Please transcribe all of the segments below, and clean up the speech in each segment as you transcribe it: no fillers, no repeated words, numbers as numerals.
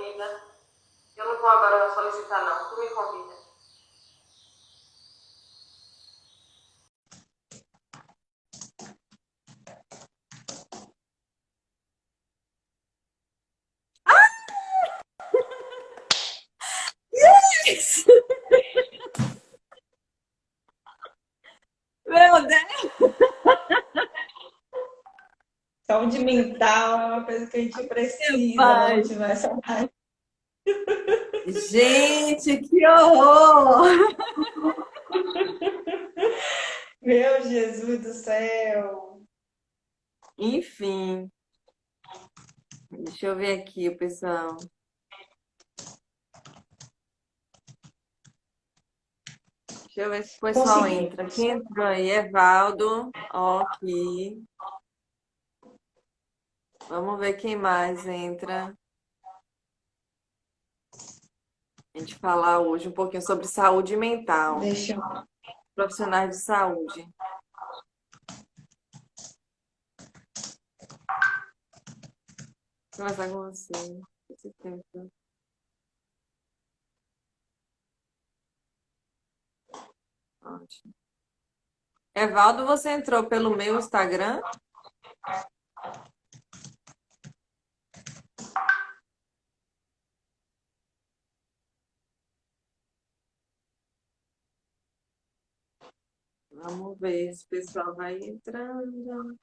convida. Eu não vou agora solicitar, não. Tu me convida. Meu Deus! Saúde mental é uma coisa que a gente precisa na Pai. motivação. Gente, que horror! Meu Jesus do céu! Enfim, deixa eu ver aqui, o pessoal. Deixa eu ver se o pessoal entra. Conseguimos. Quem entrou aí? Evaldo. Ok. Vamos ver quem mais entra. A gente falar hoje um pouquinho sobre saúde mental. Deixa eu. Profissionais de saúde. Vou começar com você. Esse tempo. Ótimo. Evaldo, você entrou pelo meu Instagram? Vamos ver se o pessoal vai entrando.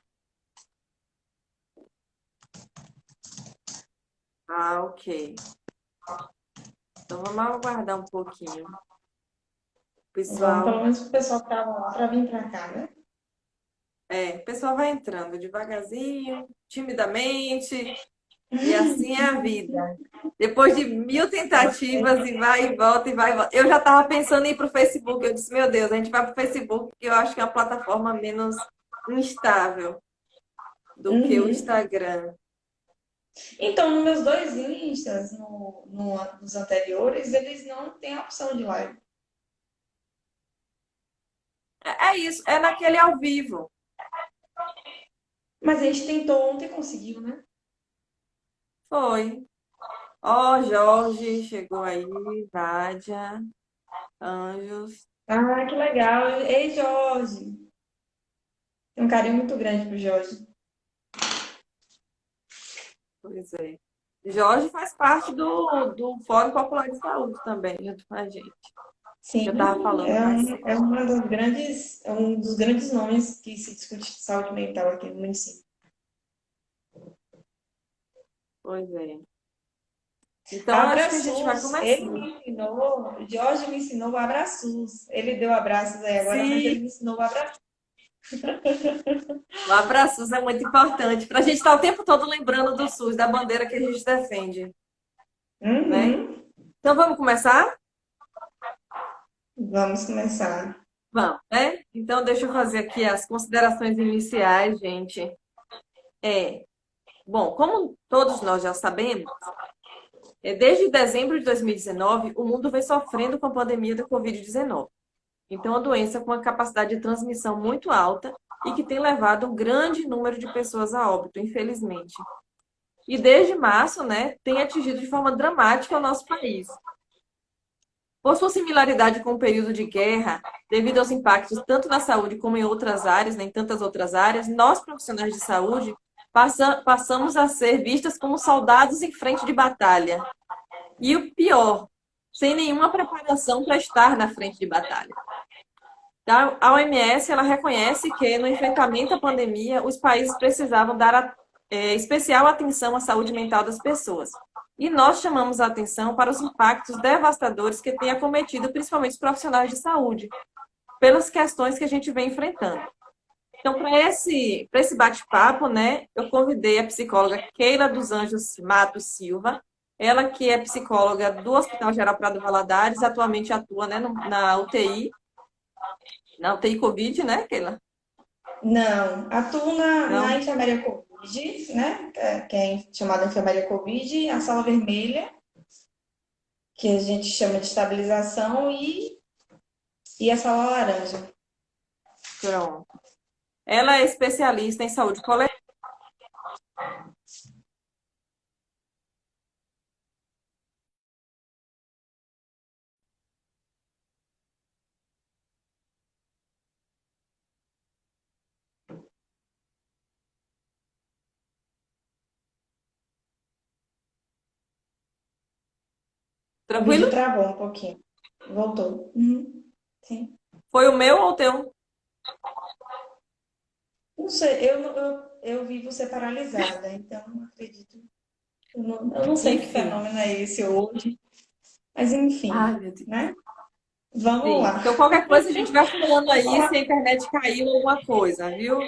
Ah, ok. Então vamos aguardar um pouquinho. Vamos pelo Pessoal, menos o pessoal que estava lá para vir para cá, né? o pessoal vai entrando devagarzinho, timidamente, e assim é a vida. Depois de mil tentativas e vai e volta. Eu já estava pensando em ir para o Facebook. Eu disse, meu Deus, a gente vai para o Facebook, porque eu acho que é uma plataforma menos instável do que o Uhum. Instagram. Então, nos meus dois instas, nos anteriores, eles não têm a opção de live. É isso, é naquele ao vivo. Mas a gente tentou ontem e conseguiu, né? Foi. Ó, Jorge, chegou aí, Vádia, Anjos. Ah, que legal. Ei, Jorge. Tem um carinho muito grande pro Jorge. Pois é. Jorge faz parte do Fórum Popular de Saúde também, junto com a gente. Que eu estava Sim, falando mais cedo. é um dos grandes nomes que se discute de saúde mental aqui no município. Pois é. Então, acho que a gente vai AbraSUS, começar. ele me ensinou, Jorge me ensinou o AbraSUS. Ele deu abraços aí agora, mas Sim, ele me ensinou o abraço. o abraço é muito importante para a gente estar o tempo todo lembrando do SUS, da bandeira que a gente defende, né? Uhum. Então, vamos começar? Vamos começar. Vamos, né? Então, deixa eu fazer aqui as considerações iniciais, gente. É, bom, como todos nós já sabemos, desde dezembro de 2019, o mundo vem sofrendo com a pandemia da Covid-19. Então, é uma doença com uma capacidade de transmissão muito alta e que tem levado um grande número de pessoas a óbito, infelizmente. E desde março, né, tem atingido de forma dramática o nosso país. Por sua similaridade com o período de guerra, devido aos impactos tanto na saúde como em outras áreas, né, em tantas outras áreas, nós profissionais de saúde passamos a ser vistas como soldados em frente de batalha. E o pior, sem nenhuma preparação para estar na frente de batalha. Então, a OMS ela reconhece que no enfrentamento à pandemia, os países precisavam dar especial atenção à saúde mental das pessoas. E nós chamamos a atenção para os impactos devastadores que tem acometido principalmente os profissionais de saúde, pelas questões que a gente vem enfrentando. Então, para esse bate-papo, né, eu convidei a psicóloga Keila dos Anjos Matos Silva, ela que é psicóloga do Hospital Geral Prado Valadares, atualmente atua, né, na UTI Covid, né, Keila? Não, atuo na Não? enfermaria Covid, né? Que é chamada enfermaria Covid, a sala vermelha, que a gente chama de estabilização, e a sala laranja. Pronto. Ela é especialista em saúde coletiva. O vídeo Tranquilo? travou um pouquinho. Voltou. Uhum. Sim. Foi o meu ou o teu? Não sei, eu vi você paralisada, então não acredito. Eu não sei que Enfim. fenômeno é esse hoje, mas enfim, Ai, meu Deus. né? Vamos Sim. lá. Então, qualquer coisa a gente vai falando Vamos aí falar. se a internet caiu alguma coisa, viu?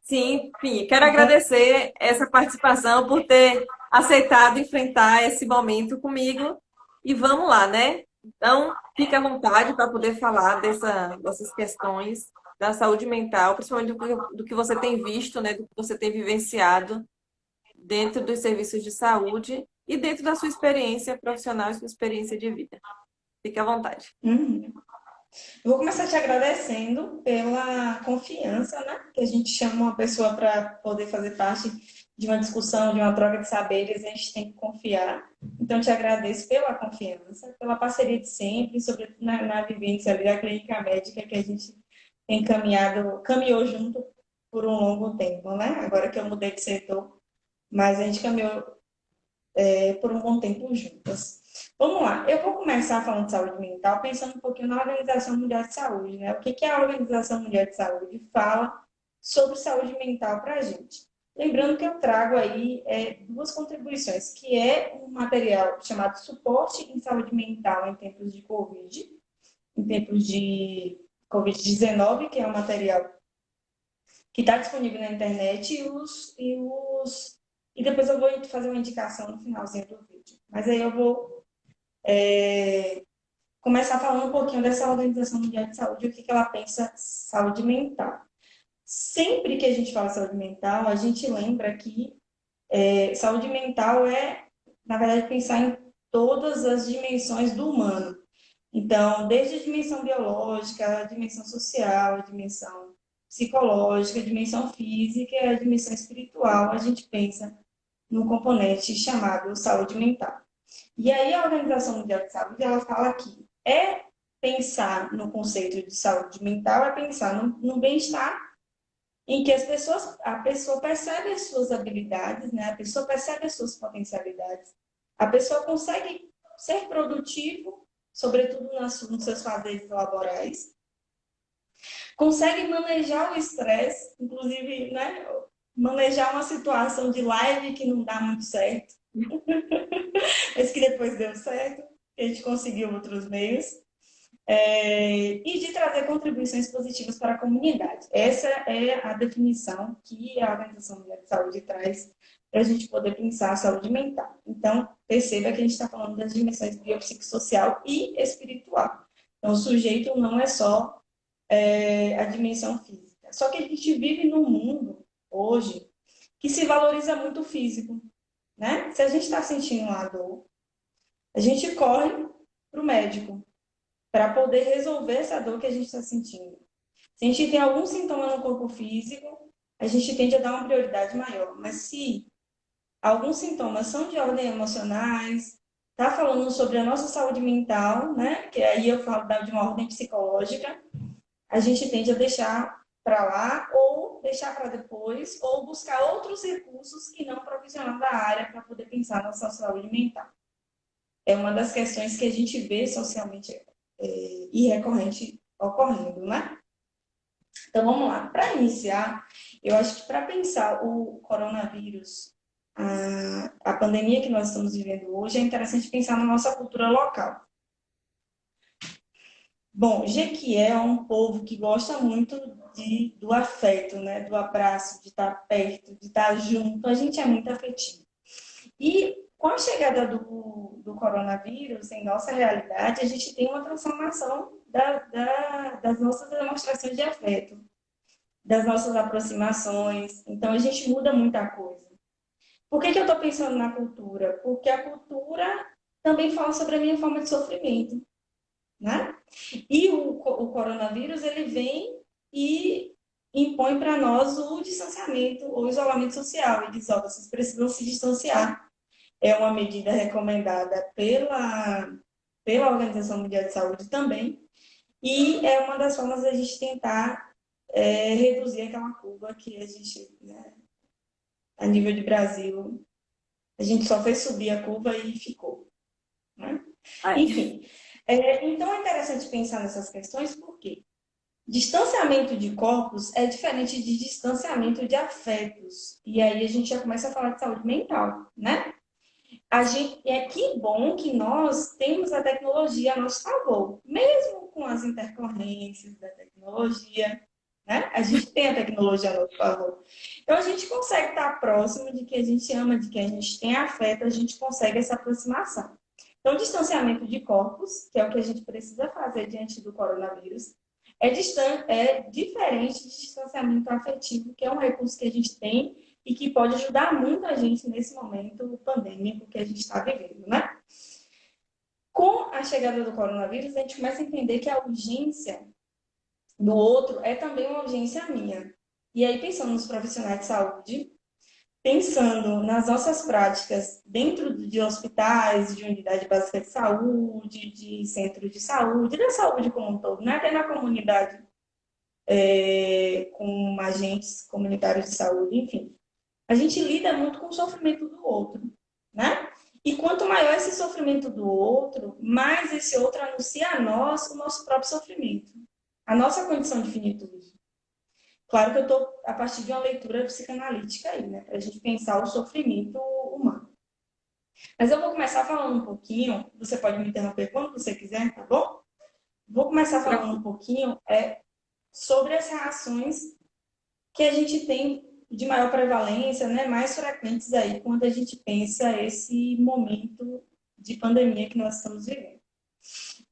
Sim, enfim, quero Vamos... agradecer essa participação por ter aceitado enfrentar esse momento comigo. E vamos lá, né? Então, fique à vontade para poder falar dessas questões da saúde mental, principalmente do que você tem visto, né? Do que você tem vivenciado dentro dos serviços de saúde e dentro da sua experiência profissional e sua experiência de vida. Fique à vontade. Uhum. Eu vou começar te agradecendo pela confiança, né? Que a gente chama uma pessoa para poder fazer parte de uma discussão, de uma troca de saberes, a gente tem que confiar. Então, te agradeço pela confiança, pela parceria de sempre, sobretudo na vivência ali da clínica médica que a gente tem caminhou junto por um longo tempo, né? Agora que eu mudei de setor, mas a gente caminhou por um bom tempo juntas. Vamos lá, eu vou começar falando de saúde mental, pensando um pouquinho na Organização Mundial de Saúde, né? O que que a Organização Mundial de Saúde fala sobre saúde mental para a gente? Lembrando que eu trago aí duas contribuições, que é um material chamado Suporte em Saúde Mental em Tempos de Covid, em tempos de Covid-19, que é um material que está disponível na internet, e depois eu vou fazer uma indicação no finalzinho do vídeo. Mas aí eu vou começar falando um pouquinho dessa Organização Mundial de Saúde, o que ela pensa saúde mental. Sempre que a gente fala saúde mental, a gente lembra que saúde mental na verdade, pensar em todas as dimensões do humano. Então, desde a dimensão biológica, a dimensão social, a dimensão psicológica, a dimensão física e a dimensão espiritual, a gente pensa num componente chamado saúde mental. E aí a Organização Mundial de Saúde, ela fala que pensar no conceito de saúde mental é pensar no bem-estar em que a pessoa percebe as suas habilidades, né? A pessoa percebe as suas potencialidades, a pessoa consegue ser produtivo, sobretudo nos seus fazeres laborais, consegue manejar o estresse, inclusive, né? Manejar uma situação de live que não dá muito certo, mas que depois deu certo, a gente conseguiu outros meios, e de trazer contribuições positivas para a comunidade. Essa é a definição que a Organização Mundial de Saúde traz para a gente poder pensar a saúde mental. Então, perceba que a gente está falando das dimensões biopsicossocial e espiritual. Então, o sujeito não é só a dimensão física. Só que a gente vive num mundo, hoje, que se valoriza muito o físico, né? Se a gente está sentindo uma dor, a gente corre para o médico para poder resolver essa dor que a gente está sentindo. Se a gente tem algum sintoma no corpo físico, a gente tende a dar uma prioridade maior. Mas se alguns sintomas são de ordem emocionais, tá falando sobre a nossa saúde mental, né? Que aí eu falo de uma ordem psicológica, a gente tende a deixar para lá ou deixar para depois ou buscar outros recursos que não profissional da área para poder pensar na nossa saúde mental. É uma das questões que a gente vê socialmente e recorrente ocorrendo, né? Então vamos lá. Para iniciar, eu acho que para pensar o coronavírus, a pandemia que nós estamos vivendo hoje, é interessante pensar na nossa cultura local. Bom, Jequié é um povo que gosta muito do afeto, né? Do abraço, de estar perto, de estar junto. A gente é muito afetivo. E com a chegada do coronavírus em nossa realidade, a gente tem uma transformação das nossas demonstrações de afeto, das nossas aproximações. Então, a gente muda muita coisa. Por que eu estou pensando na cultura? Porque a cultura também fala sobre a minha forma de sofrimento, né? E o coronavírus, ele vem e impõe para nós o distanciamento ou isolamento social. Ele diz, ó, vocês precisam se distanciar. É uma medida recomendada pela Organização Mundial de Saúde também, e é uma das formas da gente tentar reduzir aquela curva que a gente, né, a nível de Brasil, a gente só fez subir a curva e ficou, né? É. Enfim, então é interessante pensar nessas questões porque distanciamento de corpos é diferente de distanciamento de afetos. E aí a gente já começa a falar de saúde mental, né? Que bom que nós temos a tecnologia a nosso favor, mesmo com as intercorrências da tecnologia, né? A gente tem a tecnologia a nosso favor. Então a gente consegue estar próximo de quem a gente ama, de quem a gente tem afeto, a gente consegue essa aproximação. Então, distanciamento de corpos, que é o que a gente precisa fazer diante do coronavírus, é diferente de distanciamento afetivo, que é um recurso que a gente tem e que pode ajudar muito a gente nesse momento pandêmico que a gente está vivendo, né? Com a chegada do coronavírus, a gente começa a entender que a urgência do outro é também uma urgência minha. E aí, pensando nos profissionais de saúde, pensando nas nossas práticas dentro de hospitais, de unidade básica de saúde, de centro de saúde, da saúde como um todo, né? Até na comunidade, com agentes comunitários de saúde, enfim. A gente lida muito com o sofrimento do outro, né? E quanto maior esse sofrimento do outro, mais esse outro anuncia a nós o nosso próprio sofrimento, a nossa condição de finitude. Claro que eu estou a partir de uma leitura psicanalítica aí, né? Para a gente pensar o sofrimento humano. Mas eu vou começar falando um pouquinho, você pode me interromper quando você quiser, tá bom? Vou começar falando um pouquinho sobre as reações que a gente tem de maior prevalência, né, mais frequentes aí quando a gente pensa esse momento de pandemia que nós estamos vivendo.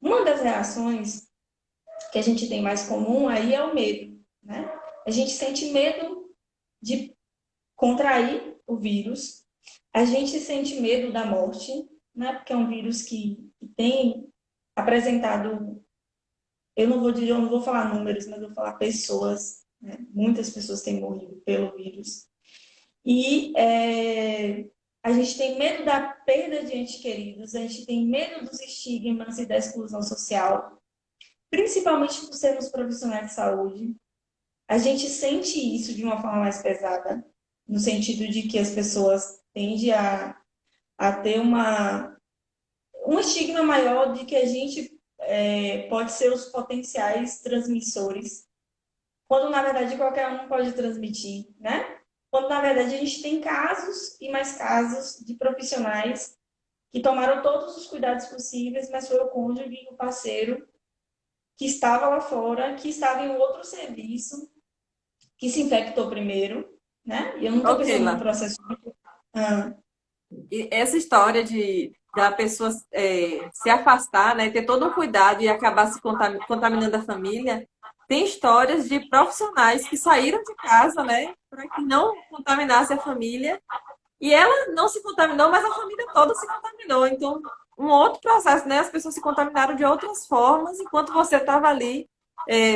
Uma das reações que a gente tem mais comum aí é o medo, né? A gente sente medo de contrair o vírus, a gente sente medo da morte, né? Porque é um vírus que tem apresentado, eu não vou falar números, mas eu vou falar pessoas, né? Muitas pessoas têm morrido pelo vírus. E a gente tem medo da perda de entes queridos, a gente tem medo dos estigmas e da exclusão social, principalmente por sermos profissionais de saúde. A gente sente isso de uma forma mais pesada, no sentido de que as pessoas tendem a ter um estigma maior de que a gente pode ser os potenciais transmissores, quando na verdade qualquer um pode transmitir, né? Quando na verdade a gente tem casos e mais casos de profissionais que tomaram todos os cuidados possíveis, mas foi o cônjuge e o parceiro que estava lá fora, que estava em outro serviço, que se infectou primeiro, né? E eu não estou Ok, pensando no lá. processo de... Ah, E essa história de da pessoa se afastar, né, ter todo um cuidado e acabar se contaminando a família, tem histórias de profissionais que saíram de casa, né, para que não contaminasse a família. E ela não se contaminou, mas a família toda se contaminou. Então, um outro processo, né? As pessoas se contaminaram de outras formas, enquanto você estava ali,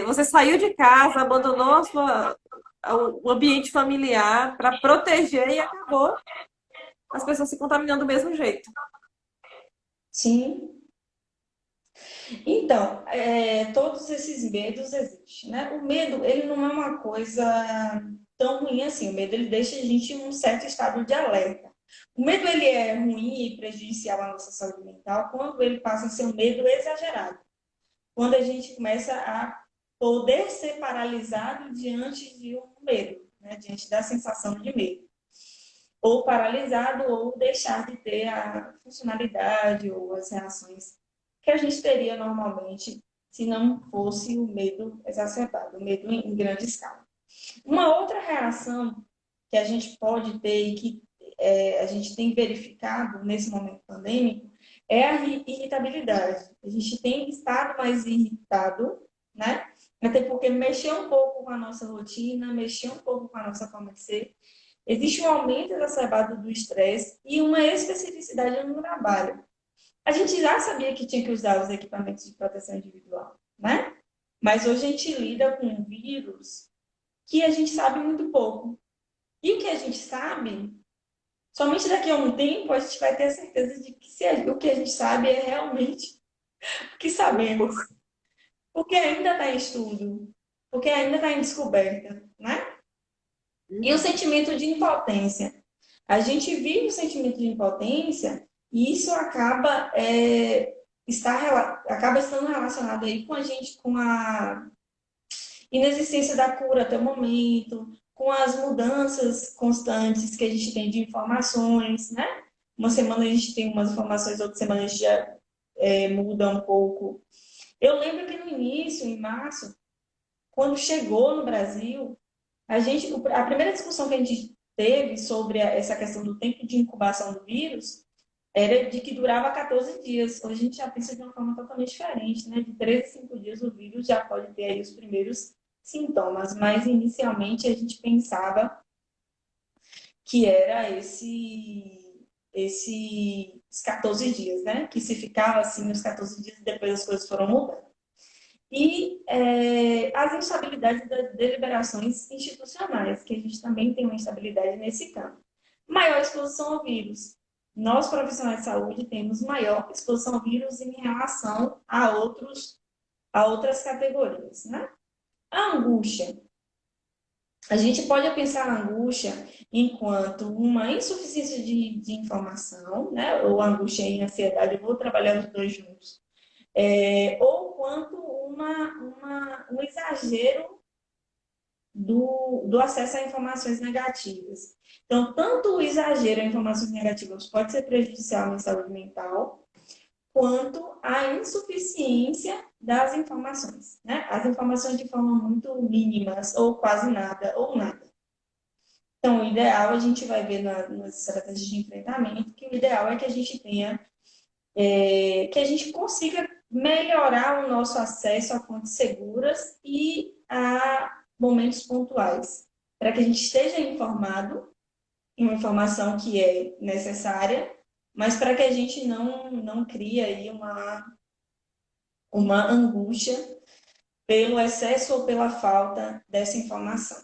você saiu de casa, abandonou o ambiente familiar para proteger e acabou as pessoas se contaminando do mesmo jeito. sim. Então, todos esses medos existem, né? O medo, ele não é uma coisa tão ruim assim. O medo, ele deixa a gente em um certo estado de alerta. O medo, ele é ruim e prejudicial à nossa saúde mental quando ele passa a ser um medo exagerado. Quando a gente começa a poder ser paralisado diante de um medo, né? Diante da sensação de medo. Ou paralisado, ou deixar de ter a funcionalidade ou as reações que a gente teria normalmente se não fosse o medo exacerbado, o medo em grande escala. Uma outra reação que a gente pode ter e que a gente tem verificado nesse momento pandêmico é a irritabilidade. A gente tem estado mais irritado, né? Até porque mexeu um pouco com a nossa rotina, mexeu um pouco com a nossa forma de ser. Existe um aumento exacerbado do estresse e uma especificidade no trabalho. A gente já sabia que tinha que usar os equipamentos de proteção individual, né? Mas hoje a gente lida com um vírus que a gente sabe muito pouco. E o que a gente sabe, somente daqui a um tempo a gente vai ter a certeza de que o que a gente sabe é realmente o que sabemos. Porque ainda está em estudo, porque ainda está em descoberta, né? E o sentimento de impotência. A gente vive o sentimento de impotência e isso acaba acaba estando relacionado aí com a gente, com a inexistência da cura até o momento, com as mudanças constantes que a gente tem de informações, né? Uma semana a gente tem umas informações, outra semana a gente já muda um pouco. Eu lembro que no início, em março, quando chegou no Brasil, a primeira discussão que a gente teve sobre essa questão do tempo de incubação do vírus era de que durava 14 dias. Hoje a gente já pensa de uma forma totalmente diferente, né? De 3 a 5 dias o vírus já pode ter aí os primeiros sintomas, mas inicialmente a gente pensava que era esses 14 dias, né? Que se ficava assim os 14 dias e depois as coisas foram mudando. E as instabilidades das deliberações institucionais, que a gente também tem uma instabilidade nesse campo. Maior exposição ao vírus. Nós, profissionais de saúde, temos maior exposição ao vírus em relação a outras categorias, né? A angústia. A gente pode pensar a angústia enquanto uma insuficiência de informação, né? Ou angústia e ansiedade, eu vou trabalhar os dois juntos. Ou quanto um exagero do acesso a informações negativas. Então, tanto o exagero a informações negativas pode ser prejudicial na saúde mental, quanto a insuficiência das informações, né? As informações de forma muito mínimas, ou quase nada, ou nada. Então, o ideal, a gente vai ver nas estratégias de enfrentamento, que o ideal é que a gente tenha, que a gente consiga melhorar o nosso acesso a fontes seguras e a momentos pontuais, para que a gente esteja informado, em uma informação que é necessária, mas para que a gente não crie aí uma angústia pelo excesso ou pela falta dessa informação.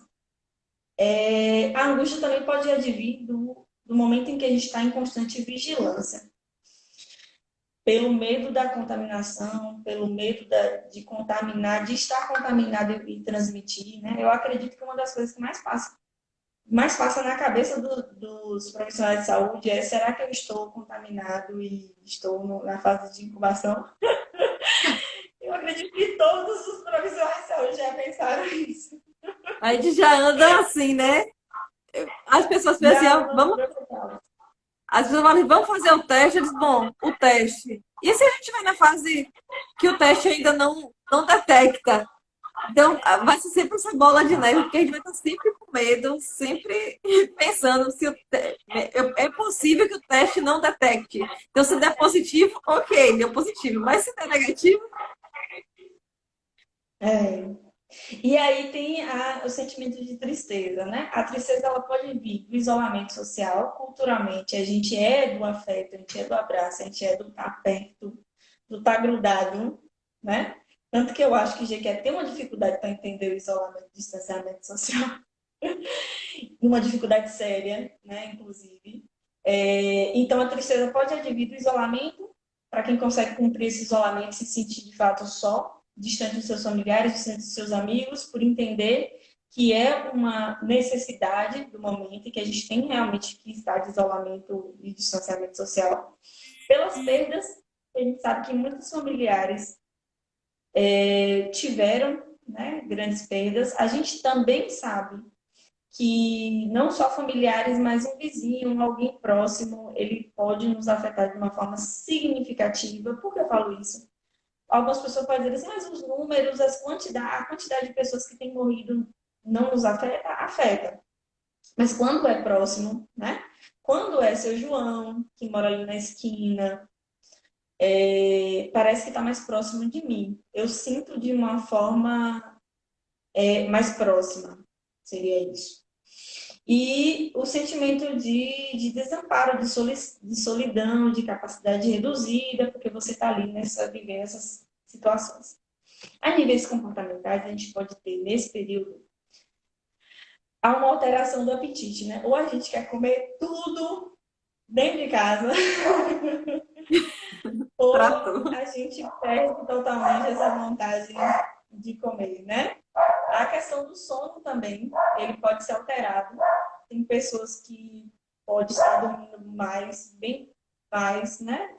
A angústia também pode advir do momento em que a gente está em constante vigilância, pelo medo da contaminação, pelo medo de contaminar, de estar contaminado e transmitir, né? Eu acredito que uma das coisas que mais passa na cabeça dos profissionais de saúde é: será que eu estou contaminado e estou na fase de incubação? Eu acredito que todos os profissionais de saúde já pensaram nisso. A gente já anda assim, né? As pessoas pensam assim, Já ah, andam vamos, preocupados. as pessoas falam, vamos fazer o teste. Eu disse, bom, o teste. E se a gente vai na fase que o teste ainda não detecta? Então, vai ser sempre essa bola de neve, porque a gente vai estar sempre com medo, sempre pensando se é possível que o teste não detecte. Então, se der positivo, ok, deu positivo. Mas se der negativo, É. E aí tem o sentimento de tristeza, né? A tristeza, ela pode vir do isolamento social. Culturalmente, a gente é do afeto, a gente é do abraço, a gente é do estar perto, do estar grudado, né? Tanto que eu acho que Jequé tem uma dificuldade para entender o isolamento, o distanciamento social, uma dificuldade séria, né? Inclusive. Então, a tristeza pode advir do isolamento, para quem consegue cumprir esse isolamento, se sentir de fato só, distante dos seus familiares, distante dos seus amigos, por entender que é uma necessidade do momento e que a gente tem realmente que estar de isolamento e distanciamento social. Pelas perdas, a gente sabe que muitos familiares tiveram, né, grandes perdas. A gente também sabe que não só familiares, mas um vizinho, alguém próximo, ele pode nos afetar de uma forma significativa. Por que eu falo isso? Algumas pessoas podem dizer assim, mas os números, a quantidade de pessoas que têm morrido não nos afeta? Afeta. Mas quando é próximo, né? Quando é seu João, que mora ali na esquina, parece que está mais próximo de mim. Eu sinto de uma forma mais próxima, seria isso. E o sentimento de desamparo, de solidão, de capacidade reduzida, porque você está ali vivendo essas situações. A níveis comportamentais, a gente pode ter, nesse período, uma alteração do apetite, né? Ou a gente quer comer tudo dentro de casa, ou tratou. a gente perde totalmente essa vontade de comer, né? A questão do sono também, ele pode ser alterado. Tem pessoas que podem estar dormindo mais, bem mais, né?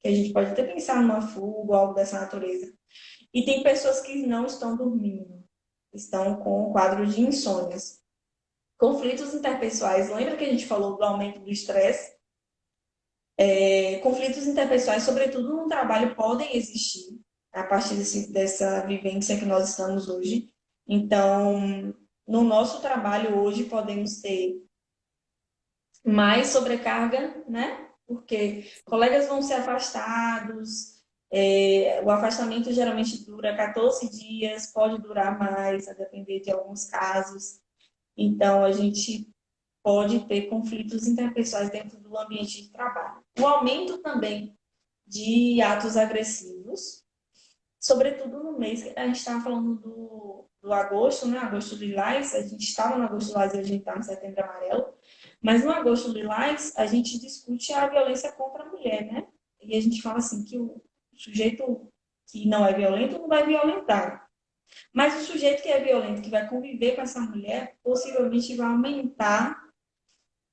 que a gente pode até pensar numa fuga ou algo dessa natureza. E tem pessoas que não estão dormindo, estão com o quadro de insônias. Conflitos interpessoais, lembra que a gente falou do aumento do estresse? Conflitos interpessoais, sobretudo no trabalho, podem existir a partir dessa vivência que nós estamos hoje. Então, no nosso trabalho hoje, podemos ter mais sobrecarga, né? Porque colegas vão ser afastados, o afastamento geralmente dura 14 dias, pode durar mais, a depender de alguns casos. Então, a gente pode ter conflitos interpessoais dentro do ambiente de trabalho. O aumento também de atos agressivos, sobretudo no mês que a gente estava falando do agosto, né? Agosto lilás, a gente estava no agosto lilás e a gente está no setembro amarelo, mas no agosto lilás a gente discute a violência contra a mulher, né? E a gente fala assim que o sujeito que não é violento não vai violentar. Mas o sujeito que é violento, que vai conviver com essa mulher, possivelmente vai aumentar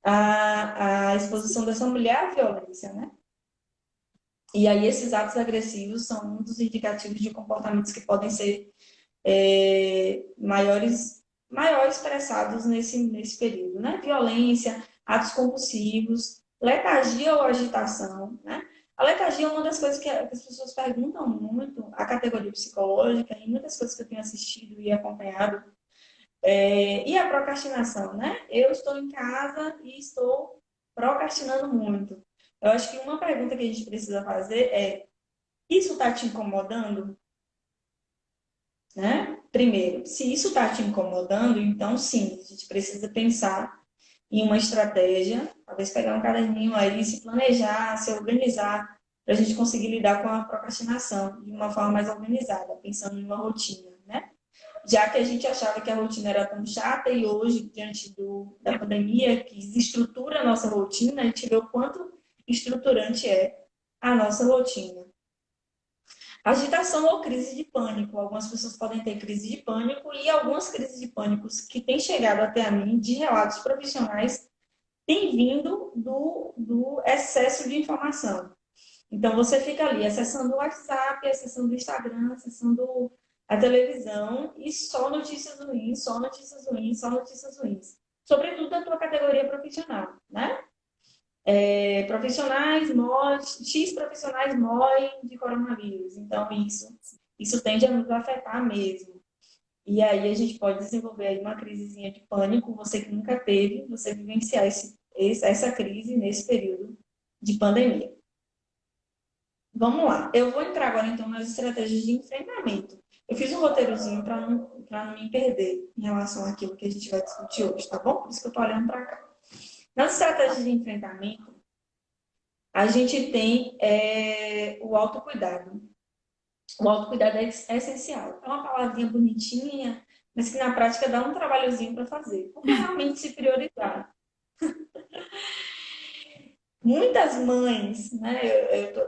a exposição dessa mulher à violência, né? E aí esses atos agressivos são um dos indicativos de comportamentos que podem ser maiores expressados nesse período, né? Violência, atos compulsivos, letargia ou agitação, né? A letargia é uma das coisas que as pessoas perguntam muito, a categoria psicológica, e muitas coisas que eu tenho assistido e acompanhado. E a procrastinação, né? Eu estou em casa e estou procrastinando muito. Eu acho que uma pergunta que a gente precisa fazer é: isso está te incomodando? Né? Primeiro, se isso está te incomodando, então sim, a gente precisa pensar em uma estratégia, talvez pegar um caderninho aí, se planejar, se organizar, para a gente conseguir lidar com a procrastinação de uma forma mais organizada, pensando em uma rotina, né? Já que a gente achava que a rotina era tão chata e hoje, diante da pandemia, que desestrutura a nossa rotina, a gente vê o quanto estruturante é a nossa rotina. Agitação ou crise de pânico. Algumas pessoas podem ter crise de pânico e algumas crises de pânico que têm chegado até a mim de relatos profissionais têm vindo do excesso de informação. Então, você fica ali acessando o WhatsApp, acessando o Instagram, acessando a televisão e só notícias ruins, só notícias ruins, só notícias ruins. Sobretudo da tua categoria profissional, né? X profissionais morrem de coronavírus. Então, isso tende a nos afetar mesmo. E aí a gente pode desenvolver aí uma crisezinha de pânico, você que nunca teve, você vivenciar essa crise nesse período de pandemia. Vamos lá. Eu vou entrar agora, então, nas estratégias de enfrentamento. Eu fiz um roteirozinho para não me perder em relação àquilo que a gente vai discutir hoje, tá bom? Por isso que eu estou olhando para cá. Nas estratégias de enfrentamento, a gente tem o autocuidado. O autocuidado é essencial. É uma palavrinha bonitinha, mas que na prática dá um trabalhozinho para fazer. Porque realmente se priorizar. Muitas mães, né?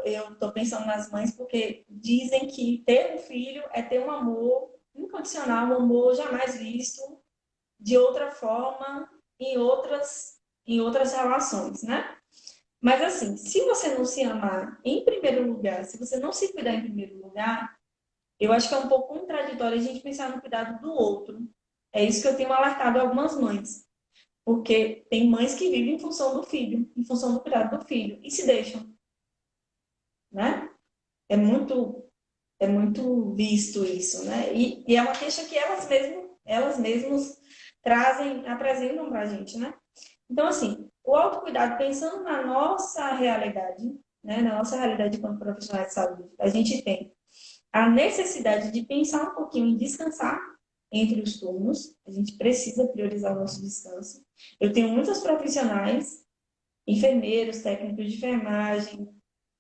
Eu tô pensando nas mães porque dizem que ter um filho é ter um amor incondicional, um amor jamais visto de outra forma em outras relações, né? Mas assim, se você não se amar em primeiro lugar, se você não se cuidar em primeiro lugar, eu acho que é um pouco contraditório a gente pensar no cuidado do outro. É isso que eu tenho alertado algumas mães. Porque tem mães que vivem em função do filho, em função do cuidado do filho, e se deixam, né? É muito, é muito visto isso, né? E é uma queixa que elas mesmas apresentam para a gente, né? Então, assim, o autocuidado, pensando na nossa realidade, né? Na nossa realidade como profissionais de saúde, a gente tem a necessidade de pensar um pouquinho em descansar entre os turnos. A gente precisa priorizar o nosso descanso. Eu tenho muitos profissionais, enfermeiros, técnicos de enfermagem,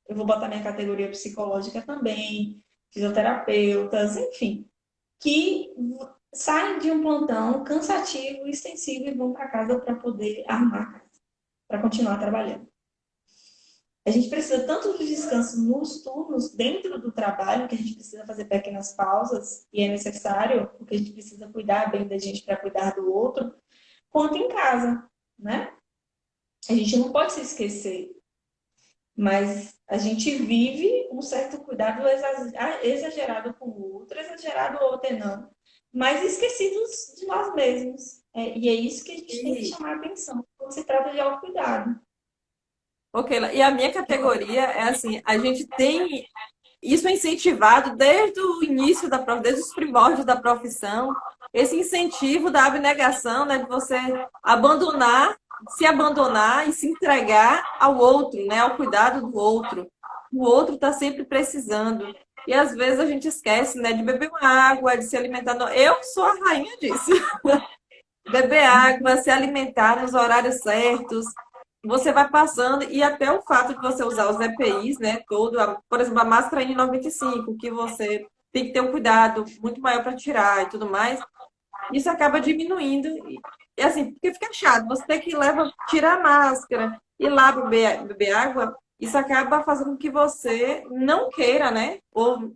eu vou botar minha categoria psicológica também, fisioterapeutas, enfim, que saem de um plantão cansativo, extensivo e vão para casa para poder arrumar a casa, para continuar trabalhando. A gente precisa tanto do descanso nos turnos dentro do trabalho, que a gente precisa fazer pequenas pausas, e é necessário, porque a gente precisa cuidar bem da gente para cuidar do outro, quanto em casa, né? A gente não pode se esquecer mas a gente vive um certo cuidado exagerado com o outro, exagerado ou até não, mas esquecidos de nós mesmos. E é isso que a gente tem que E, chamar a atenção quando se trata de autocuidado. ok, e a minha categoria é assim, a gente tem isso é incentivado desde o início desde os primórdios da profissão, esse incentivo da abnegação, né, de você abandonar, se abandonar e se entregar ao outro, né, ao cuidado do outro. O outro está sempre precisando. E às vezes a gente esquece, né, de beber uma água, de se alimentar. Eu sou a rainha disso. Beber água, se alimentar nos horários certos. Você vai passando, e até o fato de você usar os EPIs, né? Por exemplo, a máscara N95, que você tem que ter um cuidado muito maior para tirar e tudo mais, isso acaba diminuindo. E assim, porque fica chato, você tem que tirar a máscara e lá beber água, isso acaba fazendo com que você não queira, né? Ou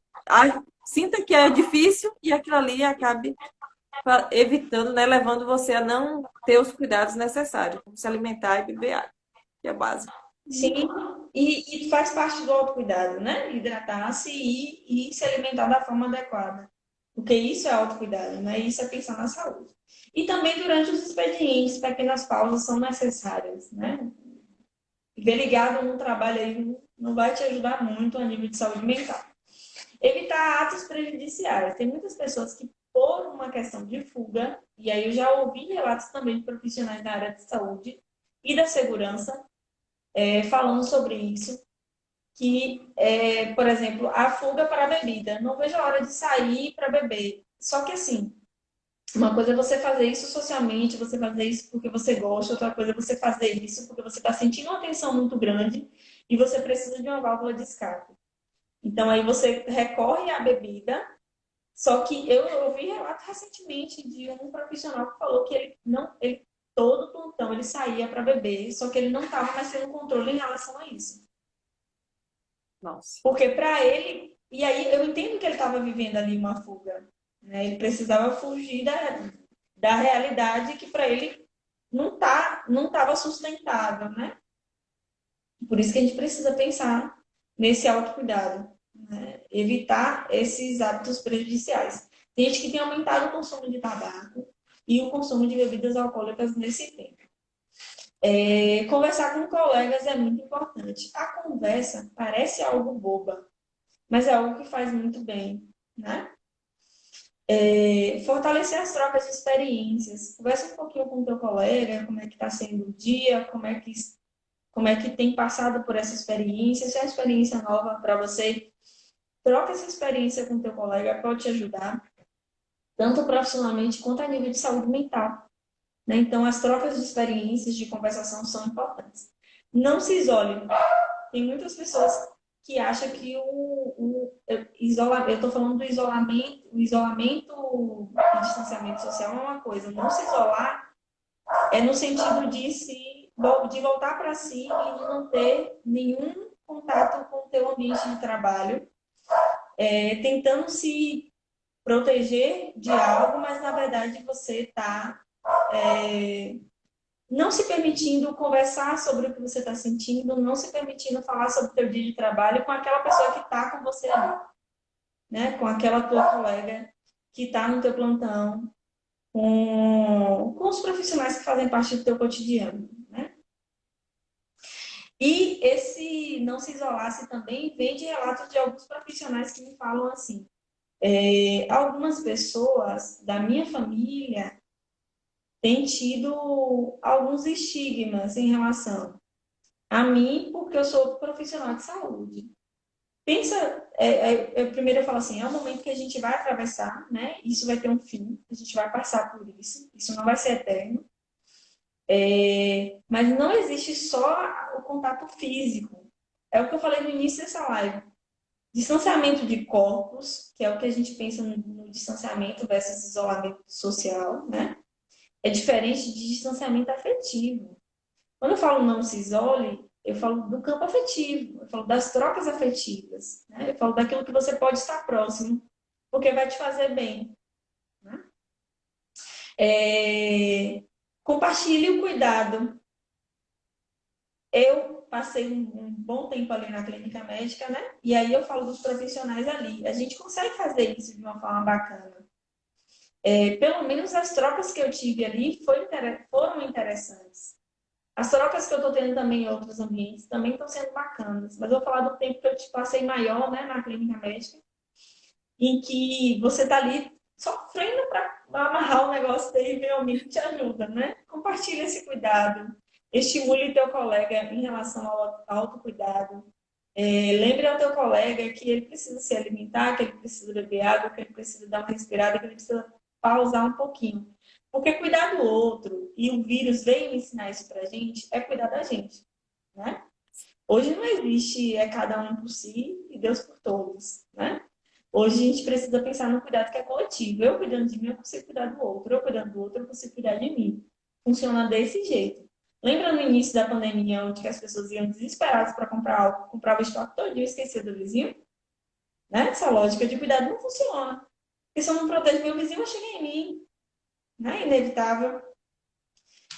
sinta que é difícil e aquilo ali acabe evitando, né, levando você a não ter os cuidados necessários, como se alimentar e beber água, que é básico. Sim, e faz parte do autocuidado, né? Hidratar-se e se alimentar da forma adequada. Porque isso é autocuidado, né? Isso é pensar na saúde. E também durante os expedientes, pequenas pausas são necessárias, né? Ver ligado no trabalho aí não vai te ajudar muito a nível de saúde mental. Evitar atos prejudiciais. Tem muitas pessoas que, por uma questão de fuga, e aí eu já ouvi relatos também de profissionais da área de saúde e da segurança, falando sobre isso, que, por exemplo, a fuga para a bebida. Não vejo a hora de sair para beber. Só que assim, uma coisa é você fazer isso socialmente, você fazer isso porque você gosta, outra coisa é você fazer isso porque você está sentindo uma tensão muito grande e você precisa de uma válvula de escape. Então aí você recorre à bebida, só que eu ouvi relato recentemente de um profissional que falou que ele não, ele todo plantão ele saía para beber, só que ele não estava mais tendo controle em relação a isso. Nossa. Porque para ele, e aí eu entendo que ele estava vivendo ali uma fuga, né? Ele precisava fugir da realidade que para ele não estava sustentável, né? Por isso que a gente precisa pensar nesse autocuidado, né? Evitar esses hábitos prejudiciais. Tem gente que tem aumentado o consumo de tabaco e o consumo de bebidas alcoólicas nesse tempo. Conversar com colegas é muito importante. A conversa parece algo boba, mas é algo que faz muito bem, né? Fortalecer as trocas de experiências. Conversa um pouquinho com o teu colega, como é que está sendo o dia, como é que tem passado por essa experiência, se é uma experiência nova para você, troca essa experiência com o teu colega, pode te ajudar, tanto profissionalmente quanto a nível de saúde mental. Né? Então, as trocas de experiências, de conversação são importantes. Não se isole. Tem muitas pessoas que acham que eu estou falando do isolamento e distanciamento social é uma coisa. Não se isolar é no sentido de voltar para si e de não ter nenhum contato com o teu ambiente de trabalho, tentando se proteger de algo, mas na verdade você está não se permitindo conversar sobre o que você está sentindo, não se permitindo falar sobre o teu dia de trabalho com aquela pessoa que está com você ali, né? Com aquela tua colega que está no teu plantão, com os profissionais que fazem parte do teu cotidiano, né? E esse não se isolasse também vem de relatos de alguns profissionais que me falam assim, algumas pessoas da minha família têm tido alguns estigmas em relação a mim, porque eu sou profissional de saúde. Pensa, primeiro eu falo assim, é um momento que a gente vai atravessar, né? Isso vai ter um fim, a gente vai passar por isso não vai ser eterno. Mas não existe só o contato físico. É o que eu falei no início dessa live. Distanciamento de corpos, que é o que a gente pensa no distanciamento versus isolamento social, né? É diferente de distanciamento afetivo. Quando eu falo não se isole, eu falo do campo afetivo, eu falo das trocas afetivas, né? Eu falo daquilo que você pode estar próximo, porque vai te fazer bem. Né? Compartilhe o cuidado. Eu passei um bom tempo ali na clínica médica, né? E aí eu falo dos profissionais ali. A gente consegue fazer isso de uma forma bacana. Pelo menos as trocas que eu tive ali foram interessantes. As trocas que eu estou tendo também em outros ambientes também estão sendo bacanas. Mas eu vou falar do tempo que eu passei maior, né, na clínica médica, em que você está ali sofrendo para amarrar o negócio daí e ver alguém que te ajuda, né? Compartilhe esse cuidado, estimule teu colega em relação ao autocuidado. Lembre ao teu colega que ele precisa se alimentar, que ele precisa beber água, que ele precisa dar uma respirada, que ele precisa pausar um pouquinho. Porque cuidar do outro, e o vírus veio ensinar isso pra gente, é cuidar da gente, né? Hoje não existe cada um por si e Deus por todos, né? Hoje a gente precisa pensar no cuidado que é coletivo. Eu cuidando de mim, eu consigo cuidar do outro. Eu cuidando do outro, eu consigo cuidar de mim. Funciona desse jeito. Lembra no início da pandemia, onde as pessoas iam desesperadas para comprar algo, compravam o estoque todo e esquecia do vizinho? Né? Essa lógica de cuidado não funciona. Porque se eu não protejo meu vizinho, vai chegar em mim. Né? Inevitável.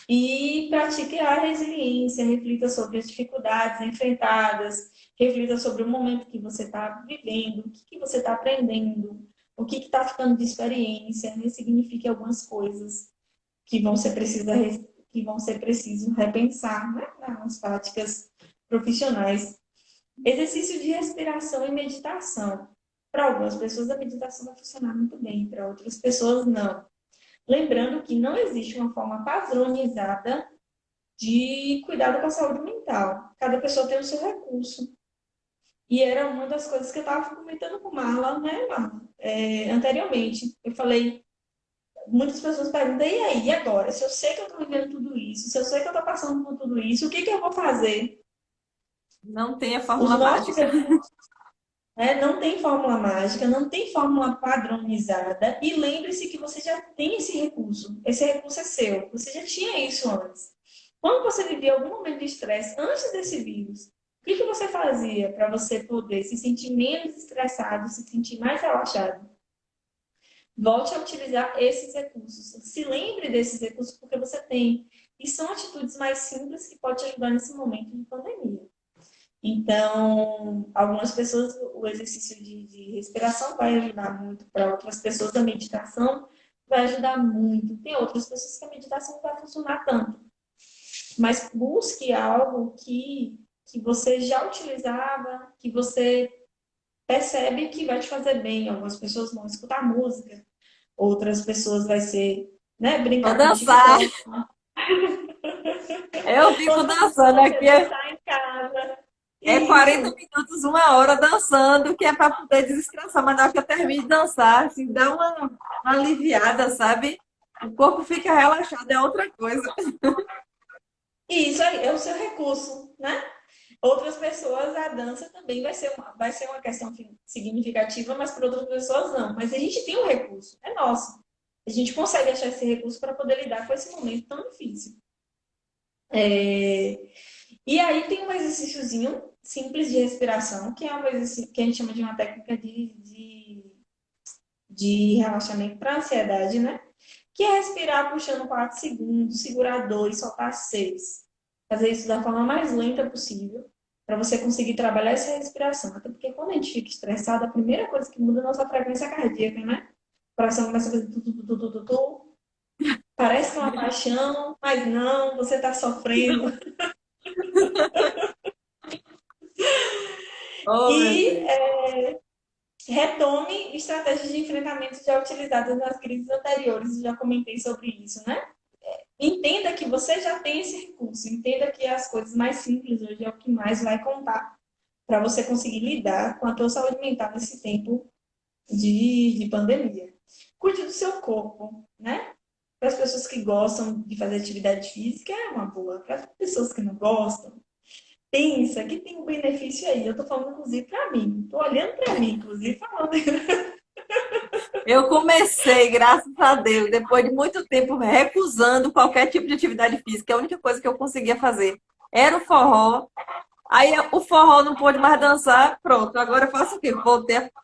E pratique a resiliência, reflita sobre as dificuldades enfrentadas, reflita sobre o momento que você está vivendo, o que você está aprendendo, o que está ficando de experiência, ressignifique algumas coisas que vão ser preciso repensar, né, nas práticas profissionais. Exercício de respiração e meditação. Para algumas pessoas a meditação vai funcionar muito bem, para outras pessoas não. Lembrando que não existe uma forma padronizada de cuidado com a saúde mental. Cada pessoa tem o seu recurso. E era uma das coisas que eu estava comentando com Marla, né, Marla? Anteriormente. Eu falei, muitas pessoas perguntam, e aí, e agora? Se eu sei que eu estou vivendo tudo isso, se eu sei que eu estou passando por tudo isso, o que eu vou fazer? Não tem a Os fórmula nossos mágica. recursos, não tem fórmula mágica, não tem fórmula padronizada. E lembre-se que você já tem esse recurso. Esse recurso é seu. Você já tinha isso antes. Quando você vivia algum momento de estresse antes desse vírus, o que você fazia para você poder se sentir menos estressado, se sentir mais relaxado? Volte a utilizar esses recursos. Se lembre desses recursos porque você tem. E são atitudes mais simples que podem te ajudar nesse momento de pandemia. Então, algumas pessoas, o exercício de respiração vai ajudar muito. Para outras pessoas, a meditação vai ajudar muito. Tem outras pessoas que a meditação não vai funcionar tanto. Mas busque algo que você já utilizava, que você percebe que vai te fazer bem. Algumas pessoas vão escutar música, outras pessoas vai ser, né, Vou brincar com o dançar. TikTok. Eu fico Outras pessoas dançando vão ser aqui. dançar em casa. É 40 Isso. minutos, 1 hora dançando, que é para poder desestressar. Mas na hora que eu termino de dançar, assim, dá uma aliviada, sabe? O corpo fica relaxado, é outra coisa. E isso aí é o seu recurso, né? Outras pessoas, a dança também vai ser uma questão significativa, mas para outras pessoas não. Mas a gente tem um recurso, é nosso. A gente consegue achar esse recurso para poder lidar com esse momento tão difícil. E aí tem um exercíciozinho simples de respiração, que é um exercício que a gente chama de uma técnica de relaxamento para ansiedade, né? Que é respirar puxando 4 segundos, segurar 2, soltar 6. Fazer isso da forma mais lenta possível, para você conseguir trabalhar essa respiração. Até porque quando a gente fica estressado, a primeira coisa que muda é a nossa frequência cardíaca, né? O coração começa a fazer tu. Parece uma paixão, mas não, você está sofrendo. Oh, meu E Deus. retome estratégias de enfrentamento já utilizadas nas crises anteriores. Eu já comentei sobre isso, né? Entenda que você já tem esse recurso. Entenda que as coisas mais simples hoje é o que mais vai contar para você conseguir lidar com a tua saúde mental nesse tempo de pandemia. Cuide do seu corpo, né? Para as pessoas que gostam de fazer atividade física, é uma boa. Para as pessoas que não gostam, pensa que tem um benefício aí. Eu tô falando, inclusive, para mim. Tô olhando para mim, inclusive, falando. Eu comecei, graças a Deus, depois de muito tempo recusando qualquer tipo de atividade física. A única coisa que eu conseguia fazer era o forró. Aí o forró não pôde mais dançar, pronto. Agora eu faço o quê?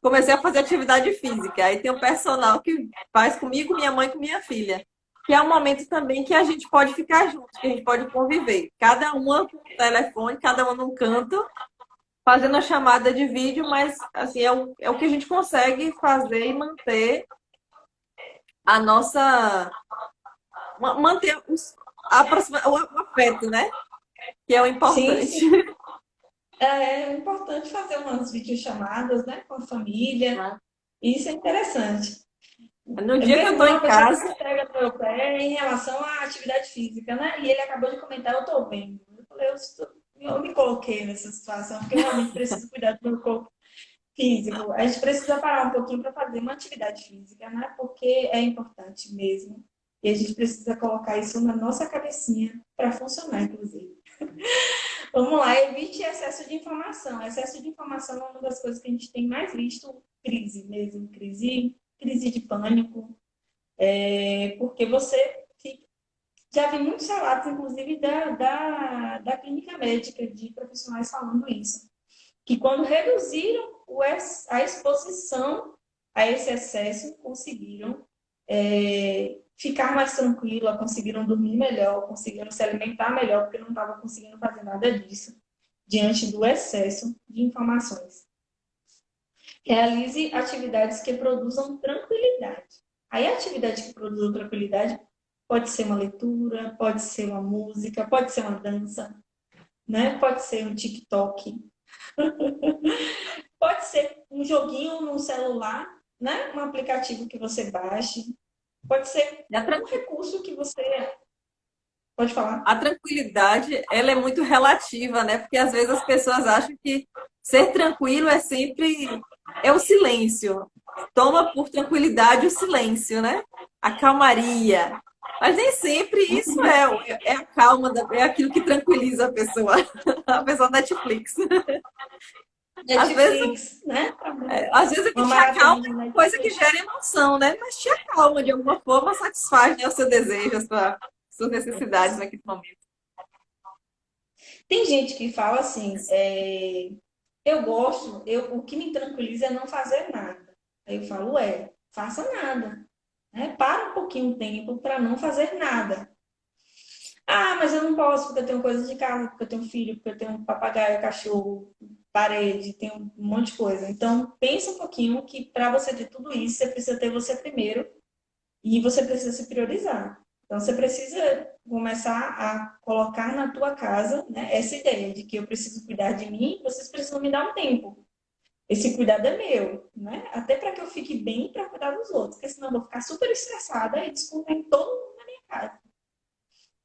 Comecei a fazer atividade física. Aí tem um personal que faz comigo, minha mãe e com minha filha. que é um momento também que a gente pode ficar junto, que a gente pode conviver. Cada uma com o telefone, cada uma num canto, fazendo a chamada de vídeo, mas assim, é o que a gente consegue fazer e manter a nossa. Manter o afeto, né? Que é o Sim, importante. sim. É importante fazer umas videochamadas, né, com a família. Isso é interessante. No dia que eu Mesmo tô em uma pessoa que casa, se pega no meu pé em relação à atividade física, né? E ele acabou de comentar, eu tô vendo. Eu falei, eu me coloquei nessa situação, porque eu realmente preciso cuidar do meu corpo físico. A gente precisa parar um pouquinho para fazer uma atividade física, né? Porque é importante mesmo. E a gente precisa colocar isso na nossa cabecinha para funcionar, inclusive. Vamos lá, evite excesso de informação. Excesso de informação é uma das coisas que a gente tem mais visto, crise mesmo, crise de pânico, porque você fica... Já vi muitos relatos, inclusive, da clínica médica, de profissionais falando isso, que quando reduziram a exposição a esse excesso, conseguiram ficar mais tranquila, conseguiram dormir melhor, conseguiram se alimentar melhor, porque não estava conseguindo fazer nada disso diante do excesso de informações. Realize atividades que produzam tranquilidade. Aí a atividade que produz tranquilidade pode ser uma leitura, pode ser uma música, pode ser uma dança, né? Pode ser um TikTok, pode ser um joguinho no celular, né? Um aplicativo que você baixe, pode ser um recurso que você pode falar. a tranquilidade, ela é muito relativa, né? Porque às vezes as pessoas acham que ser tranquilo é sempre é o silêncio. Toma por tranquilidade o silêncio, né? A calmaria. Mas nem sempre isso é a calma, é aquilo que tranquiliza a pessoa. A pessoa Netflix. Às vezes, Netflix, né? às vezes o que Uma te maratona acalma de é coisa que Netflix. gera emoção, né? Mas te acalma de alguma forma, satisfaz, né, o seu desejo, suas necessidades naquele momento. Tem gente que fala assim, o que me tranquiliza é não fazer nada. Aí eu falo, faça nada. Né? Para um pouquinho o tempo para não fazer nada. Ah, mas eu não posso porque eu tenho coisas de casa, porque eu tenho filho, porque eu tenho um papagaio, cachorro, parede, tenho um monte de coisa. Então, pensa um pouquinho que para você ter tudo isso, você precisa ter você primeiro e você precisa se priorizar. Então, você precisa começar a colocar na tua casa, né, essa ideia de que eu preciso cuidar de mim, vocês precisam me dar um tempo. Esse cuidado é meu, né? Até para que eu fique bem para cuidar dos outros, porque senão eu vou ficar super estressada e descontar em todo mundo na minha casa.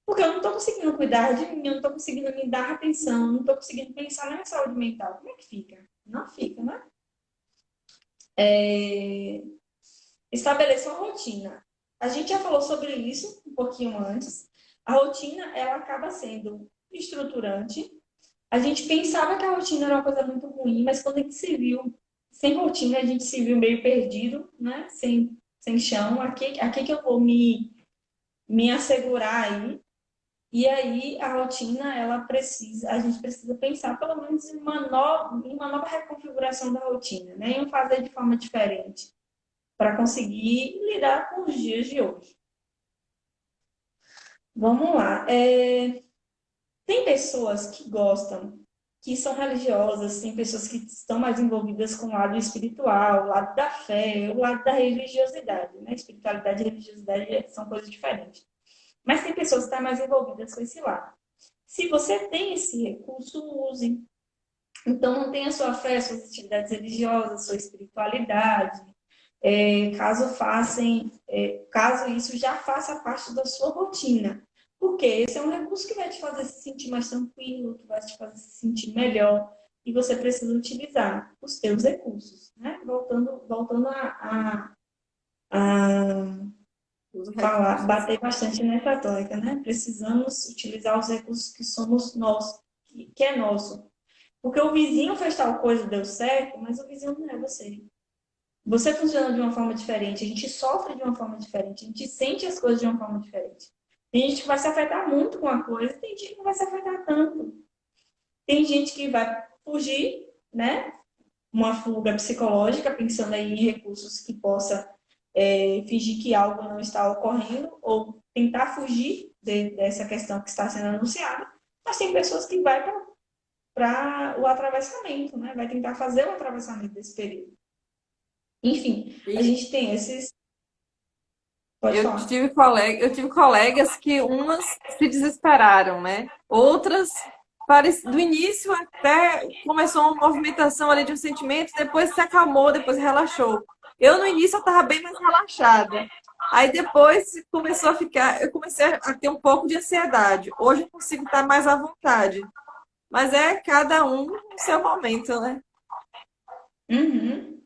Porque eu não estou conseguindo cuidar de mim, eu não estou conseguindo me dar atenção, não estou conseguindo pensar na minha saúde mental. Como é que fica? Não fica, né? Estabeleça uma rotina. A gente já falou sobre isso um pouquinho antes. A rotina, ela acaba sendo estruturante. A gente pensava que a rotina era uma coisa muito ruim, mas quando a gente se viu sem rotina, a gente se viu meio perdido, né? Sem chão. Aqui que eu vou me assegurar aí. E aí a rotina, a gente precisa pensar pelo menos em uma nova reconfiguração da rotina, né? Em fazer de forma diferente para conseguir lidar com os dias de hoje. Vamos lá. Tem pessoas que gostam, que são religiosas, tem pessoas que estão mais envolvidas com o lado espiritual, o lado da fé, o lado da religiosidade, né? Espiritualidade e religiosidade são coisas diferentes. Mas tem pessoas que estão mais envolvidas com esse lado. Se você tem esse recurso, use. Então, mantenha a sua fé, suas atividades religiosas, sua espiritualidade, caso isso já faça parte da sua rotina. Porque esse é um recurso que vai te fazer se sentir mais tranquilo, que vai te fazer se sentir melhor, e você precisa utilizar os seus recursos. Né? Voltando a Os falar, recursos. bater bastante nessa tônica, né? Precisamos utilizar os recursos que somos nós, que é nosso. Porque o vizinho fez tal coisa, deu certo, mas o vizinho não é você. Você funciona de uma forma diferente, a gente sofre de uma forma diferente, a gente sente as coisas de uma forma diferente. Tem gente que vai se afetar muito com a coisa, tem gente que não vai se afetar tanto. Tem gente que vai fugir, né? Uma fuga psicológica, pensando aí em recursos que possa fingir que algo não está ocorrendo, ou tentar fugir dessa questão que está sendo anunciada, mas tem pessoas que vai para o atravessamento, né? Vai tentar fazer o atravessamento desse período. Enfim, a E gente tem esses. Pode eu falar. tive eu tive colegas que umas se desesperaram, né? Outras, do início até começou uma movimentação ali de um sentimento, depois se acalmou, depois relaxou. Eu no início eu estava bem mais relaxada. Aí depois começou a ficar, eu comecei a ter um pouco de ansiedade. Hoje eu consigo estar mais à vontade. Mas é cada um no seu momento, né? Uhum.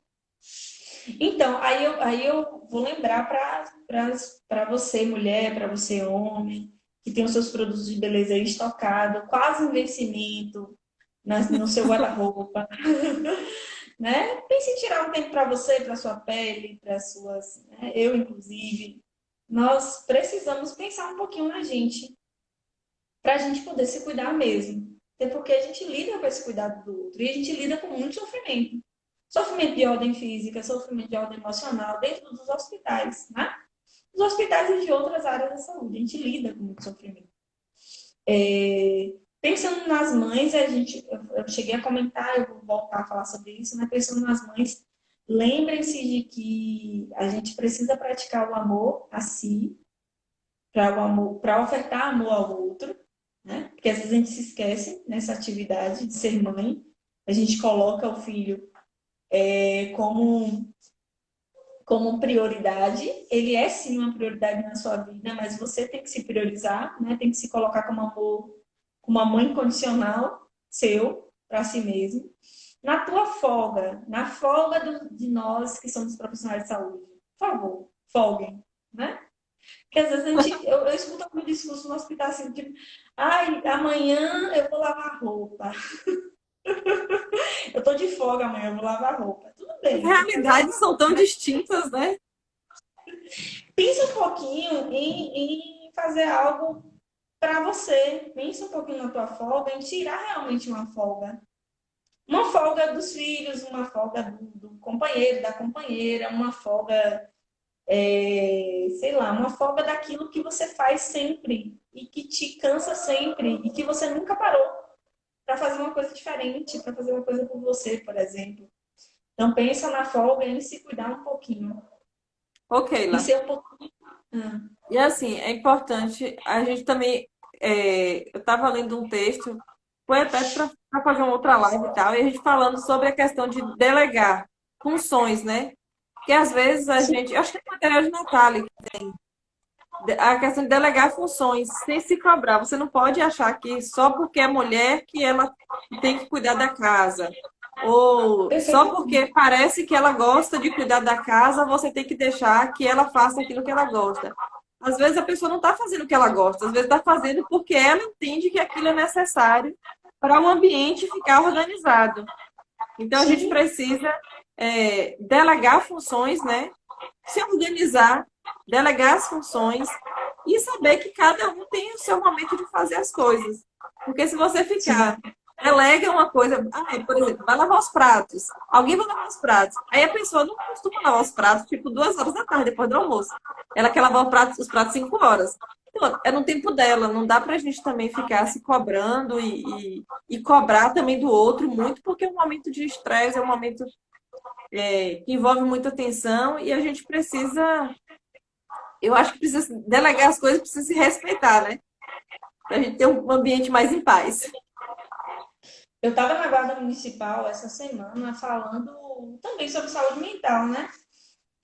Então, aí eu vou lembrar para você, mulher, para você, homem, que tem os seus produtos de beleza aí estocados, quase em vencimento, no seu guarda-roupa, né? Pense em tirar um tempo para você, para sua pele, para suas, né? Eu, inclusive, nós precisamos pensar um pouquinho na gente, para a gente poder se cuidar mesmo. Até porque a gente lida com esse cuidado do outro e a gente lida com muito sofrimento. Sofrimento de ordem física, sofrimento de ordem emocional, dentro dos hospitais, né? Dos hospitais e de outras áreas da saúde. A gente lida com muito sofrimento. Pensando nas mães, eu cheguei a comentar, eu vou voltar a falar sobre isso, né? Pensando nas mães, lembrem-se de que a gente precisa praticar o amor a si, para ofertar amor ao outro, né? Porque às vezes a gente se esquece nessa atividade de ser mãe, a gente coloca o filho como prioridade. Ele é sim uma prioridade na sua vida, mas você tem que se priorizar, né? Tem que se colocar como amor, como uma mãe incondicional seu para si mesmo. Na tua folga, na folga de nós que somos profissionais de saúde, por favor, folguem, né? Porque às vezes eu escuto algum discurso no hospital assim, tipo, ai, amanhã eu vou lavar roupa. Eu tô de folga amanhã, eu vou lavar roupa. Tudo As bem, você quer realidades lavar são roupa, tão mas distintas, né? pensa um pouquinho em fazer algo para você. Pensa um pouquinho na tua folga, em tirar realmente uma folga. Uma folga dos filhos, uma folga do companheiro, da companheira, uma folga, sei lá, uma folga daquilo que você faz sempre e que te cansa sempre e que você nunca parou para fazer uma coisa diferente, para fazer uma coisa por você, por exemplo. Então pensa na folga e em se cuidar um pouquinho. Ok, E lá. ser um pouquinho. Ah, E assim, é importante, a gente também, eu estava lendo um texto, foi até para fazer uma outra live e tal, e a gente falando sobre a questão de delegar funções, né? Que às vezes a sim, gente, eu acho que é material de Natália, a questão de delegar funções sem se cobrar. Você não pode achar que só porque é mulher que ela tem que cuidar da casa. Ou só porque perfeitamente. parece que ela gosta de cuidar da casa, você tem que deixar que ela faça aquilo que ela gosta. Às vezes a pessoa não está fazendo o que ela gosta, às vezes está fazendo porque ela entende que aquilo é necessário para o ambiente ficar organizado. Então a gente Sim, precisa delegar funções, né? Se organizar, delegar as funções e saber que cada um tem o seu momento de fazer as coisas. Porque se você sim. ficar, delega uma coisa, por exemplo, vai lavar os pratos, alguém vai lavar os pratos, aí a pessoa não costuma lavar os pratos tipo 2 horas da tarde, depois do almoço. Ela quer lavar os pratos 5 horas. Então, é no tempo dela, não dá pra gente também ficar se cobrando e cobrar também do outro muito, porque é um momento de estresse, é um momento que envolve muita tensão e a gente precisa, eu acho que precisa delegar as coisas, precisa se respeitar, né? Pra gente ter um ambiente mais em paz. Eu estava na Guarda Municipal essa semana falando também sobre saúde mental, né?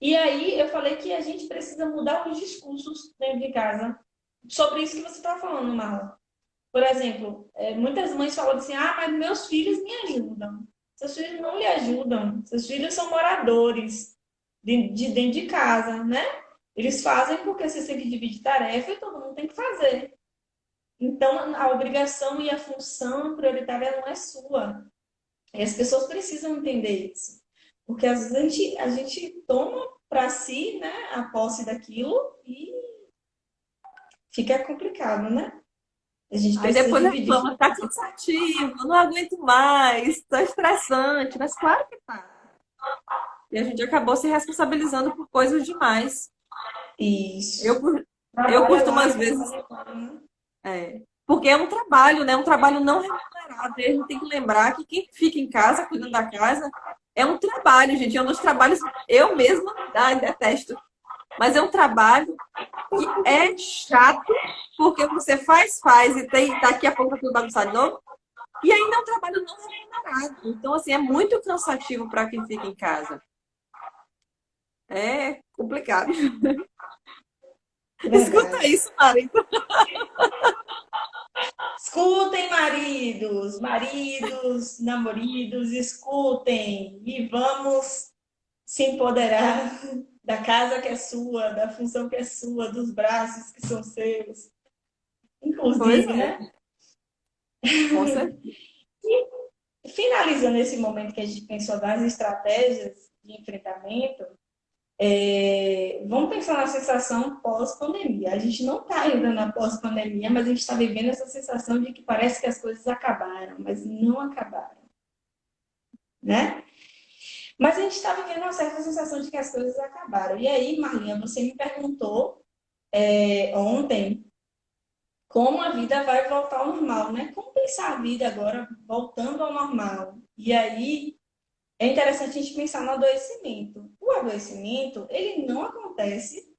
E aí eu falei que a gente precisa mudar os discursos dentro de casa sobre isso que você está falando, Marlon. Por exemplo, muitas mães falam assim: ah, mas meus filhos me ajudam. Seus filhos não lhe ajudam. Seus filhos são moradores de dentro de casa, né? Eles fazem porque vocês têm que dividir tarefa e todo mundo tem que fazer. Então, a obrigação e a função prioritária não é sua. E as pessoas precisam entender isso. Porque às vezes a gente toma para si, né, a posse daquilo e fica complicado, né? A gente Aí precisa depois dividir. reclama, tá cansativo, não aguento mais, tá estressante, mas claro que tá. E a gente acabou se responsabilizando por coisas demais. Isso. Eu, Eu Trabalha costumo, lá às e vezes, não reclama, né? porque é um trabalho, né? Um trabalho não remunerado. E a gente tem que lembrar que quem fica em casa, cuidando da casa, é um trabalho, gente. É um dos trabalhos, eu mesma, detesto. Mas é um trabalho que é chato, porque você faz, e tem, daqui a pouco tá tudo bagunçado de novo. E ainda é um trabalho não remunerado. Então, assim, é muito cansativo para quem fica em casa. É complicado. Escuta Verdade. isso, marido. Escutem, maridos, namoridos, escutem e vamos se empoderar da casa que é sua, da função que é sua, dos braços que são seus. Pois Inclusive, é, né? com certeza. Finalizando esse momento que a gente pensou das estratégias de enfrentamento, vamos pensar na sensação pós-pandemia. A gente não está ainda na pós-pandemia, mas a gente está vivendo essa sensação de que parece que as coisas acabaram, mas não acabaram, né? Mas a gente está vivendo uma certa sensação de que as coisas acabaram. E aí, Marlinha, você me perguntou ontem como a vida vai voltar ao normal, né? Como pensar a vida agora voltando ao normal? E aí é interessante a gente pensar no adoecimento. O adoecimento, ele não acontece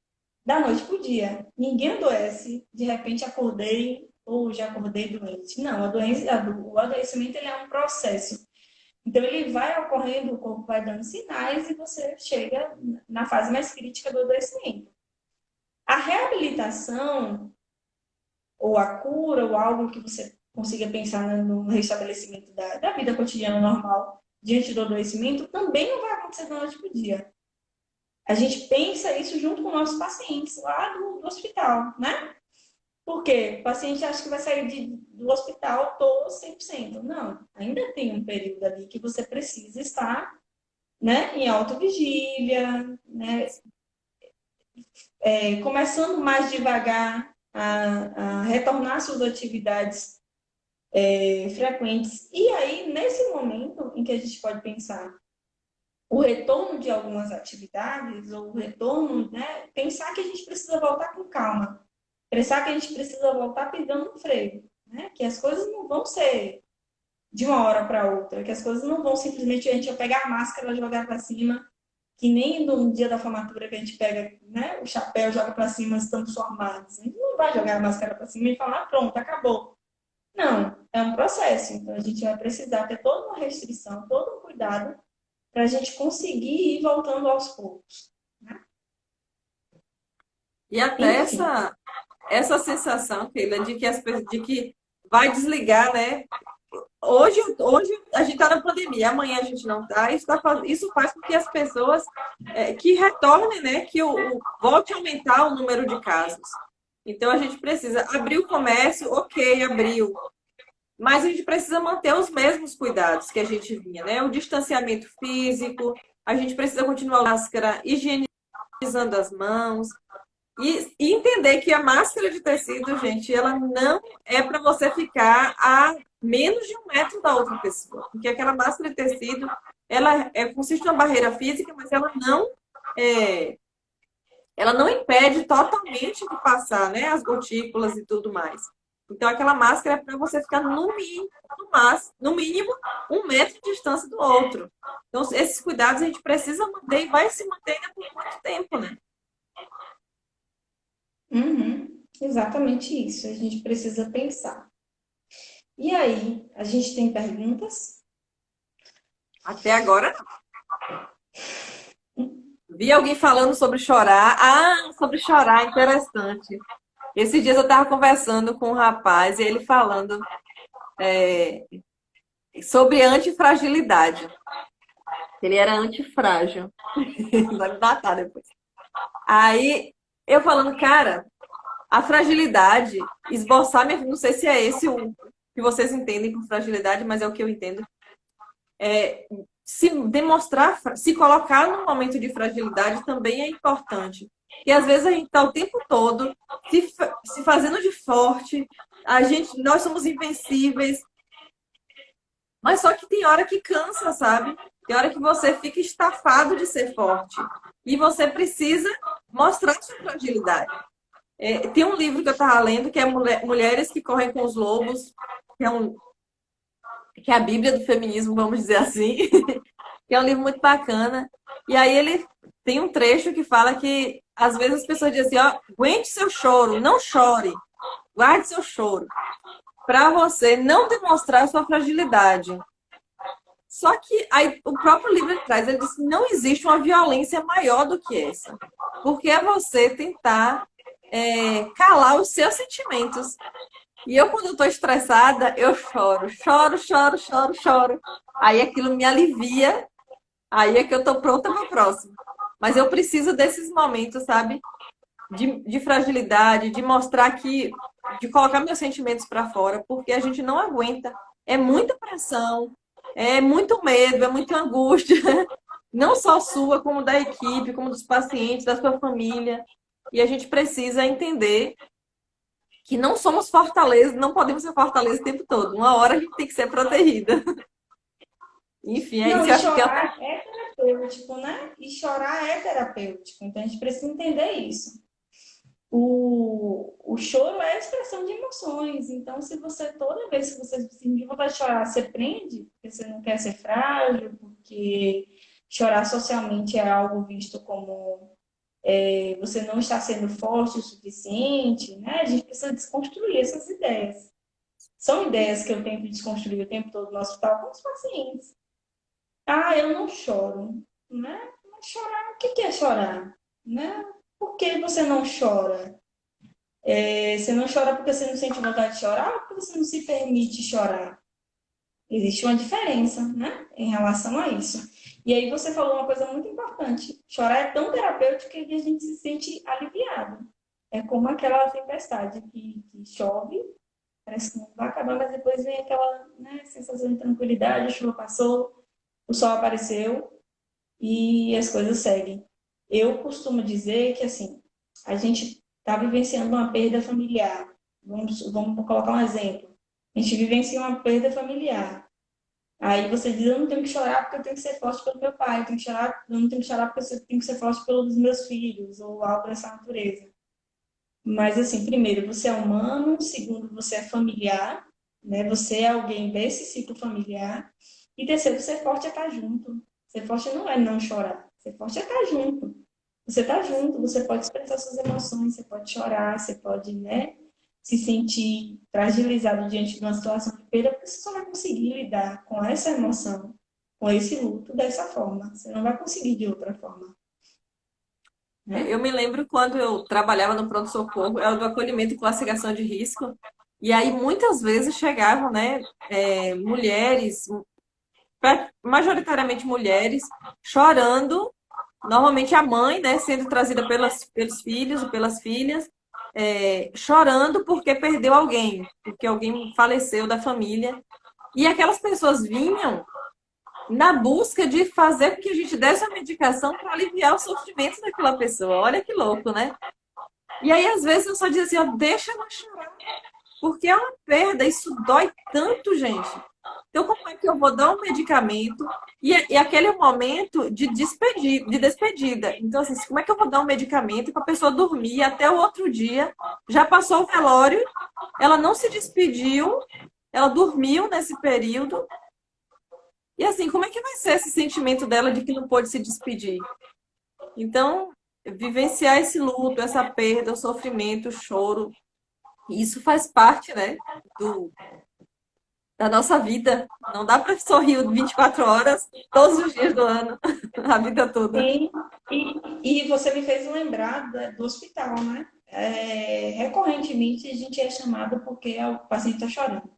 da noite para o dia. Ninguém adoece, de repente acordei ou já acordei doente. Não, o adoecimento ele é um processo. Então ele vai ocorrendo, o corpo vai dando sinais e você chega na fase mais crítica do adoecimento. A reabilitação ou a cura ou algo que você consiga pensar no restabelecimento da vida cotidiana normal diante do adoecimento também não vai acontecer da noite para o dia. A gente pensa isso junto com nossos pacientes lá do hospital, né? Porque o paciente acha que vai sair do hospital todo 100%. Não, ainda tem um período ali que você precisa estar, né, em autovigília, né, começando mais devagar a retornar suas atividades frequentes. E aí, nesse momento em que a gente pode pensar o retorno de algumas atividades, ou o retorno, né, pensar que a gente precisa voltar com calma, pensar que a gente precisa voltar pisando no freio, né, que as coisas não vão ser de uma hora para outra, que as coisas não vão simplesmente a gente vai pegar a máscara e jogar para cima, que nem no dia da formatura que a gente pega, né, o chapéu, joga para cima, estamos formados. A gente não vai jogar a máscara para cima e falar, pronto, acabou. Não, é um processo. Então a gente vai precisar ter toda uma restrição, todo um cuidado para a gente conseguir ir voltando aos poucos. Né? E até Enfim. essa sensação, Keila, de que, de que vai desligar, né? Hoje a gente está na pandemia, amanhã a gente não está. Isso faz com que as pessoas que retornem, né? Que volte a aumentar o número de casos. Então a gente precisa abrir o comércio, ok, abriu. Mas a gente precisa manter os mesmos cuidados que a gente vinha, né? O distanciamento físico, a gente precisa continuar a máscara, higienizando as mãos. E entender que a máscara de tecido, gente, ela não é para você ficar a menos de 1 metro da outra pessoa. Porque aquela máscara de tecido, ela consiste em uma barreira física, mas é, ela não impede totalmente de passar, né, as gotículas e tudo mais. Então, aquela máscara é para você ficar no mínimo, no mínimo 1 metro de distância do outro. Então, esses cuidados a gente precisa manter e vai se manter ainda por muito tempo, né? Uhum, exatamente isso. A gente precisa pensar. E aí, a gente tem perguntas? Até agora, vi alguém falando sobre chorar. Ah, sobre chorar, interessante. Esses dias eu estava conversando com um rapaz e ele falando sobre antifragilidade. Ele era antifrágil. Vai me matar depois. Aí eu falando, cara, a fragilidade, esboçar, não sei se é esse o que vocês entendem por fragilidade, mas é o que eu entendo. Se demonstrar, se colocar num momento de fragilidade também é importante. E às vezes a gente está o tempo todo se fazendo de forte, nós somos invencíveis, mas só que tem hora que cansa, sabe? Tem hora que você fica estafado de ser forte. E você precisa mostrar sua fragilidade. Tem um livro que eu estava lendo que é Mulheres que Correm com os Lobos, que é, que é a Bíblia do feminismo, vamos dizer assim, que é um livro muito bacana. E aí ele tem um trecho que fala que às vezes as pessoas dizem assim, ó, aguente seu choro, não chore, guarde seu choro, para você não demonstrar a sua fragilidade. Só que aí, o próprio livro traz, ele diz que não existe uma violência maior do que essa. Porque é você tentar calar os seus sentimentos. E eu, quando eu estou estressada, eu choro. Choro, choro, choro, choro. Aí aquilo me alivia. Aí é que eu estou pronta para o próximo. Mas eu preciso desses momentos, sabe? De fragilidade, de mostrar que... De colocar meus sentimentos para fora. Porque a gente não aguenta. É muita pressão. É muito medo, é muita angústia. Não só sua, como da equipe, como dos pacientes, da sua família. E a gente precisa entender que não somos fortaleza, não podemos ser fortaleza o tempo todo. Uma hora a gente tem que ser protegida. Enfim, é Não, isso. e Eu acho que é chorar é terapêutico, né? E chorar é terapêutico. Então a gente precisa entender isso. O choro é a expressão de emoções. Então, se você, toda vez que você se sentir vontade de chorar, você prende, porque você não quer ser frágil, porque chorar socialmente é algo visto como você não está sendo forte o suficiente, né? A gente precisa desconstruir essas ideias. São ideias que eu tento desconstruir o tempo todo no hospital com os pacientes. Ah, eu não choro, né? Mas chorar, o que é chorar? Né? Por que você não chora? Você não chora porque você não sente vontade de chorar ou porque você não se permite chorar? Existe uma diferença, né, em relação a isso. E aí você falou uma coisa muito importante. Chorar é tão terapêutico que a gente se sente aliviado. É como aquela tempestade que chove, parece que não vai acabar, mas depois vem aquela, né, sensação de tranquilidade, a chuva passou, o sol apareceu e as coisas seguem. Eu costumo dizer que, assim, a gente está vivenciando uma perda familiar. Vamos colocar um exemplo. A gente vivencia uma perda familiar. Aí você diz, eu não tenho que chorar porque eu tenho que ser forte pelo meu pai, eu não tenho que chorar porque eu tenho que ser forte pelos meus filhos, ou algo dessa natureza. Mas, assim, primeiro, você é humano, segundo, você é familiar, né? Você é alguém desse ciclo familiar. E terceiro, ser forte é estar junto. Ser forte não é não chorar. Ser forte é estar junto. Você está junto, você pode expressar suas emoções, você pode chorar, você pode, né, se sentir fragilizado diante de uma situação de perda, porque você só vai conseguir lidar com essa emoção, com esse luto dessa forma. Você não vai conseguir de outra forma, né? Eu me lembro quando eu trabalhava no pronto-socorro, era do acolhimento e classificação de risco, e aí muitas vezes chegavam, né, mulheres, majoritariamente mulheres, chorando, normalmente a mãe, né, sendo trazida pelos filhos e pelas filhas, chorando porque perdeu alguém, porque alguém faleceu da família. E aquelas pessoas vinham na busca de fazer com que a gente desse a medicação para aliviar o sofrimento daquela pessoa. Olha que louco, né? E aí, às vezes, eu só dizia assim, ó, deixa ela chorar, porque é uma perda, isso dói tanto, gente. Então, como é que eu vou dar um medicamento e aquele é o momento de despedida? Então, assim, como é que eu vou dar um medicamento para a pessoa dormir até o outro dia? Já passou o velório, ela não se despediu, ela dormiu nesse período. E assim, como é que vai ser esse sentimento dela de que não pôde se despedir? Então, vivenciar esse luto, essa perda, o sofrimento, o choro, isso faz parte, né, da nossa vida. Não dá para sorrir 24 horas, todos os dias do ano, a vida toda. Sim, e você me fez lembrar do hospital, né? Recorrentemente a gente é chamado porque o paciente está chorando.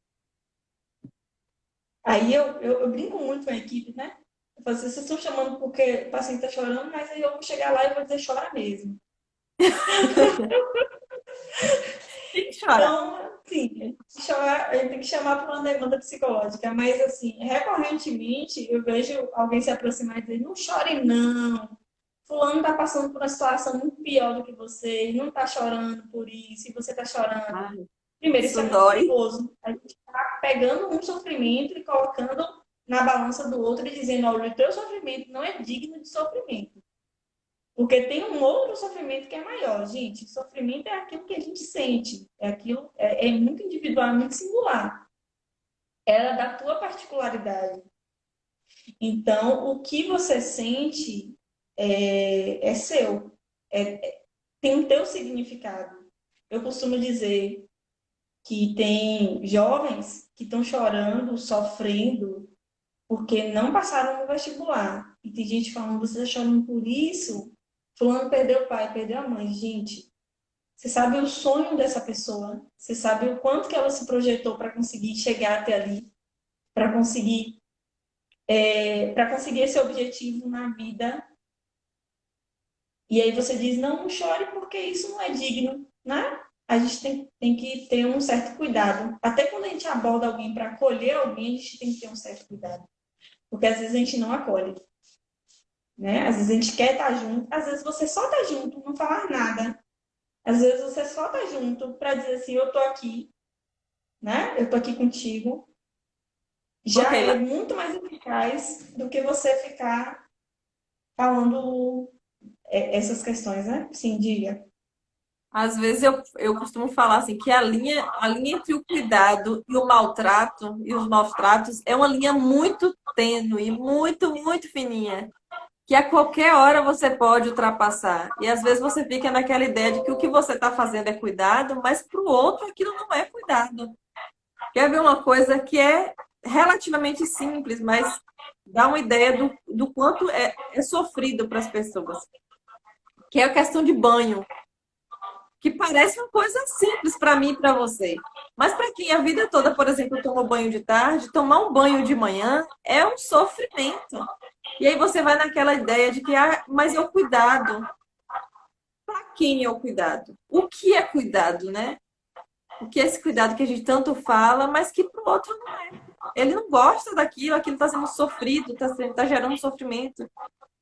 Aí eu brinco muito com a equipe, né? Eu falo assim, vocês estão chamando porque o paciente está chorando, mas aí eu vou chegar lá e vou dizer chora mesmo. Tem que chorar. Então, sim, a gente tem que chamar para uma demanda psicológica, mas assim, recorrentemente eu vejo alguém se aproximar e dizer, não chore não, fulano está passando por uma situação muito pior do que você, e não está chorando por isso, e você está chorando. Ai, Primeiro, isso isso é muito dói. perigoso. A gente está pegando um sofrimento e colocando na balança do outro e dizendo, olha, o teu sofrimento não é digno de sofrimento. Porque tem um outro sofrimento que é maior. Gente, sofrimento é aquilo que a gente sente. É aquilo, é muito individual, é muito singular. Era da tua particularidade. Então, o que você sente é seu. Tem o teu significado. Eu costumo dizer que tem jovens que estão chorando, sofrendo, porque não passaram no vestibular. E tem gente falando, você está chorando por isso? Fulano perdeu o pai, perdeu a mãe. Gente, você sabe o sonho dessa pessoa, você sabe o quanto que ela se projetou para conseguir chegar até ali, para conseguir, para conseguir esse objetivo na vida. E aí você diz, não, não chore porque isso não é digno, né? A gente tem que ter um certo cuidado. Até quando a gente aborda alguém para acolher alguém, a gente tem que ter um certo cuidado. Porque às vezes a gente não acolhe, né? Às vezes a gente quer estar junto, às vezes você só tá junto, não falar nada. Às vezes você só tá junto para dizer assim, eu tô aqui, né? Eu tô aqui contigo. Ô, Já é Keila, muito mais eficaz do que você ficar falando essas questões, né? Sim, diga. às vezes eu costumo falar assim que a linha entre o cuidado e o maltrato e os maus tratos é uma linha muito tênue, muito, muito fininha, que a qualquer hora você pode ultrapassar. E às vezes você fica naquela ideia de que o que você está fazendo é cuidado, mas para o outro aquilo não é cuidado. Quer ver uma coisa que é relativamente simples, mas dá uma ideia do quanto é sofrido para as pessoas, que é a questão de banho, que parece uma coisa simples para mim e para você. Mas para quem a vida toda, por exemplo, toma banho de tarde, tomar um banho de manhã é um sofrimento. E aí você vai naquela ideia de que, mas é o cuidado. Para quem é o cuidado? O que é cuidado, né? O que é esse cuidado que a gente tanto fala, mas que para o outro não é. Ele não gosta daquilo, aquilo está sendo sofrido, está gerando sofrimento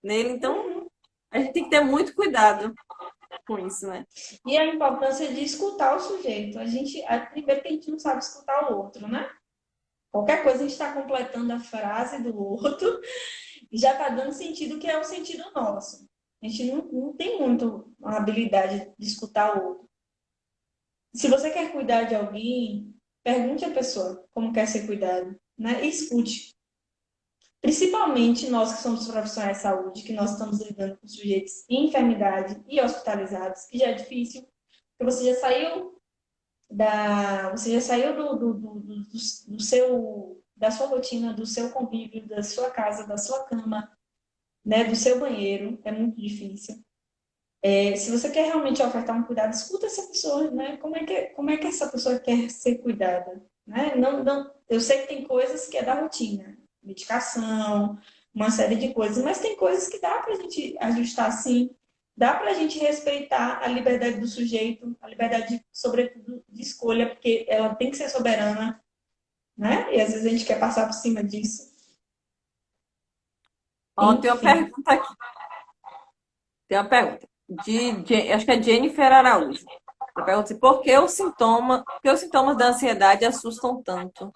nele. Então, a gente tem que ter muito cuidado com isso, né? E a importância de escutar o sujeito. Primeiro que a gente não sabe escutar o outro, né? Qualquer coisa a gente está completando a frase do outro e já está dando sentido que é o sentido nosso. A gente não tem muito a habilidade de escutar o outro. Se você quer cuidar de alguém, pergunte à pessoa como quer ser cuidado, né? E escute. Principalmente nós que somos profissionais de saúde, que nós estamos lidando com sujeitos em enfermidade e hospitalizados, que já é difícil, porque você já saiu do seu, da sua rotina, do seu convívio, da sua casa, da sua cama, né, do seu banheiro, é muito difícil. Se você quer realmente ofertar um cuidado, escuta essa pessoa, né? Como é que essa pessoa quer ser cuidada, né? Não, eu sei que tem coisas que é da rotina, medicação, uma série de coisas, mas tem coisas que dá para a gente ajustar assim, dá para a gente respeitar a liberdade do sujeito, a liberdade, sobretudo, de escolha, porque ela tem que ser soberana, né? E às vezes a gente quer passar por cima disso. Ó, tem uma Enfim. pergunta aqui. Tem uma pergunta. Acho que é Jennifer Araújo. Ela pergunta assim, por que os sintomas da ansiedade assustam tanto?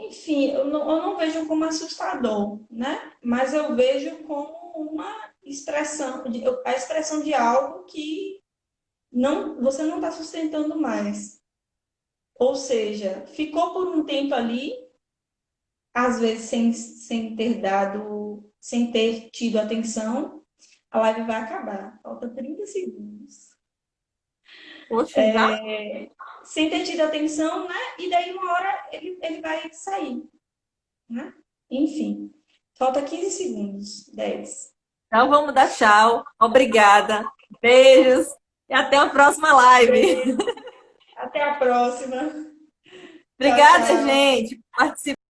Enfim, eu não vejo como assustador, né? Mas eu vejo como uma expressão, a expressão de algo que você não está sustentando mais. Ou seja, ficou por um tempo ali, às vezes sem ter tido atenção, a live vai acabar. Falta 30 segundos. Poxa, já? Sem ter tido atenção, né? E daí uma hora ele vai sair, né? Enfim, falta 15 segundos, 10. Então vamos dar tchau. Obrigada. Beijos. E até a próxima live. Beijo, até a próxima. Tchau, Obrigada, tchau. gente, por participar.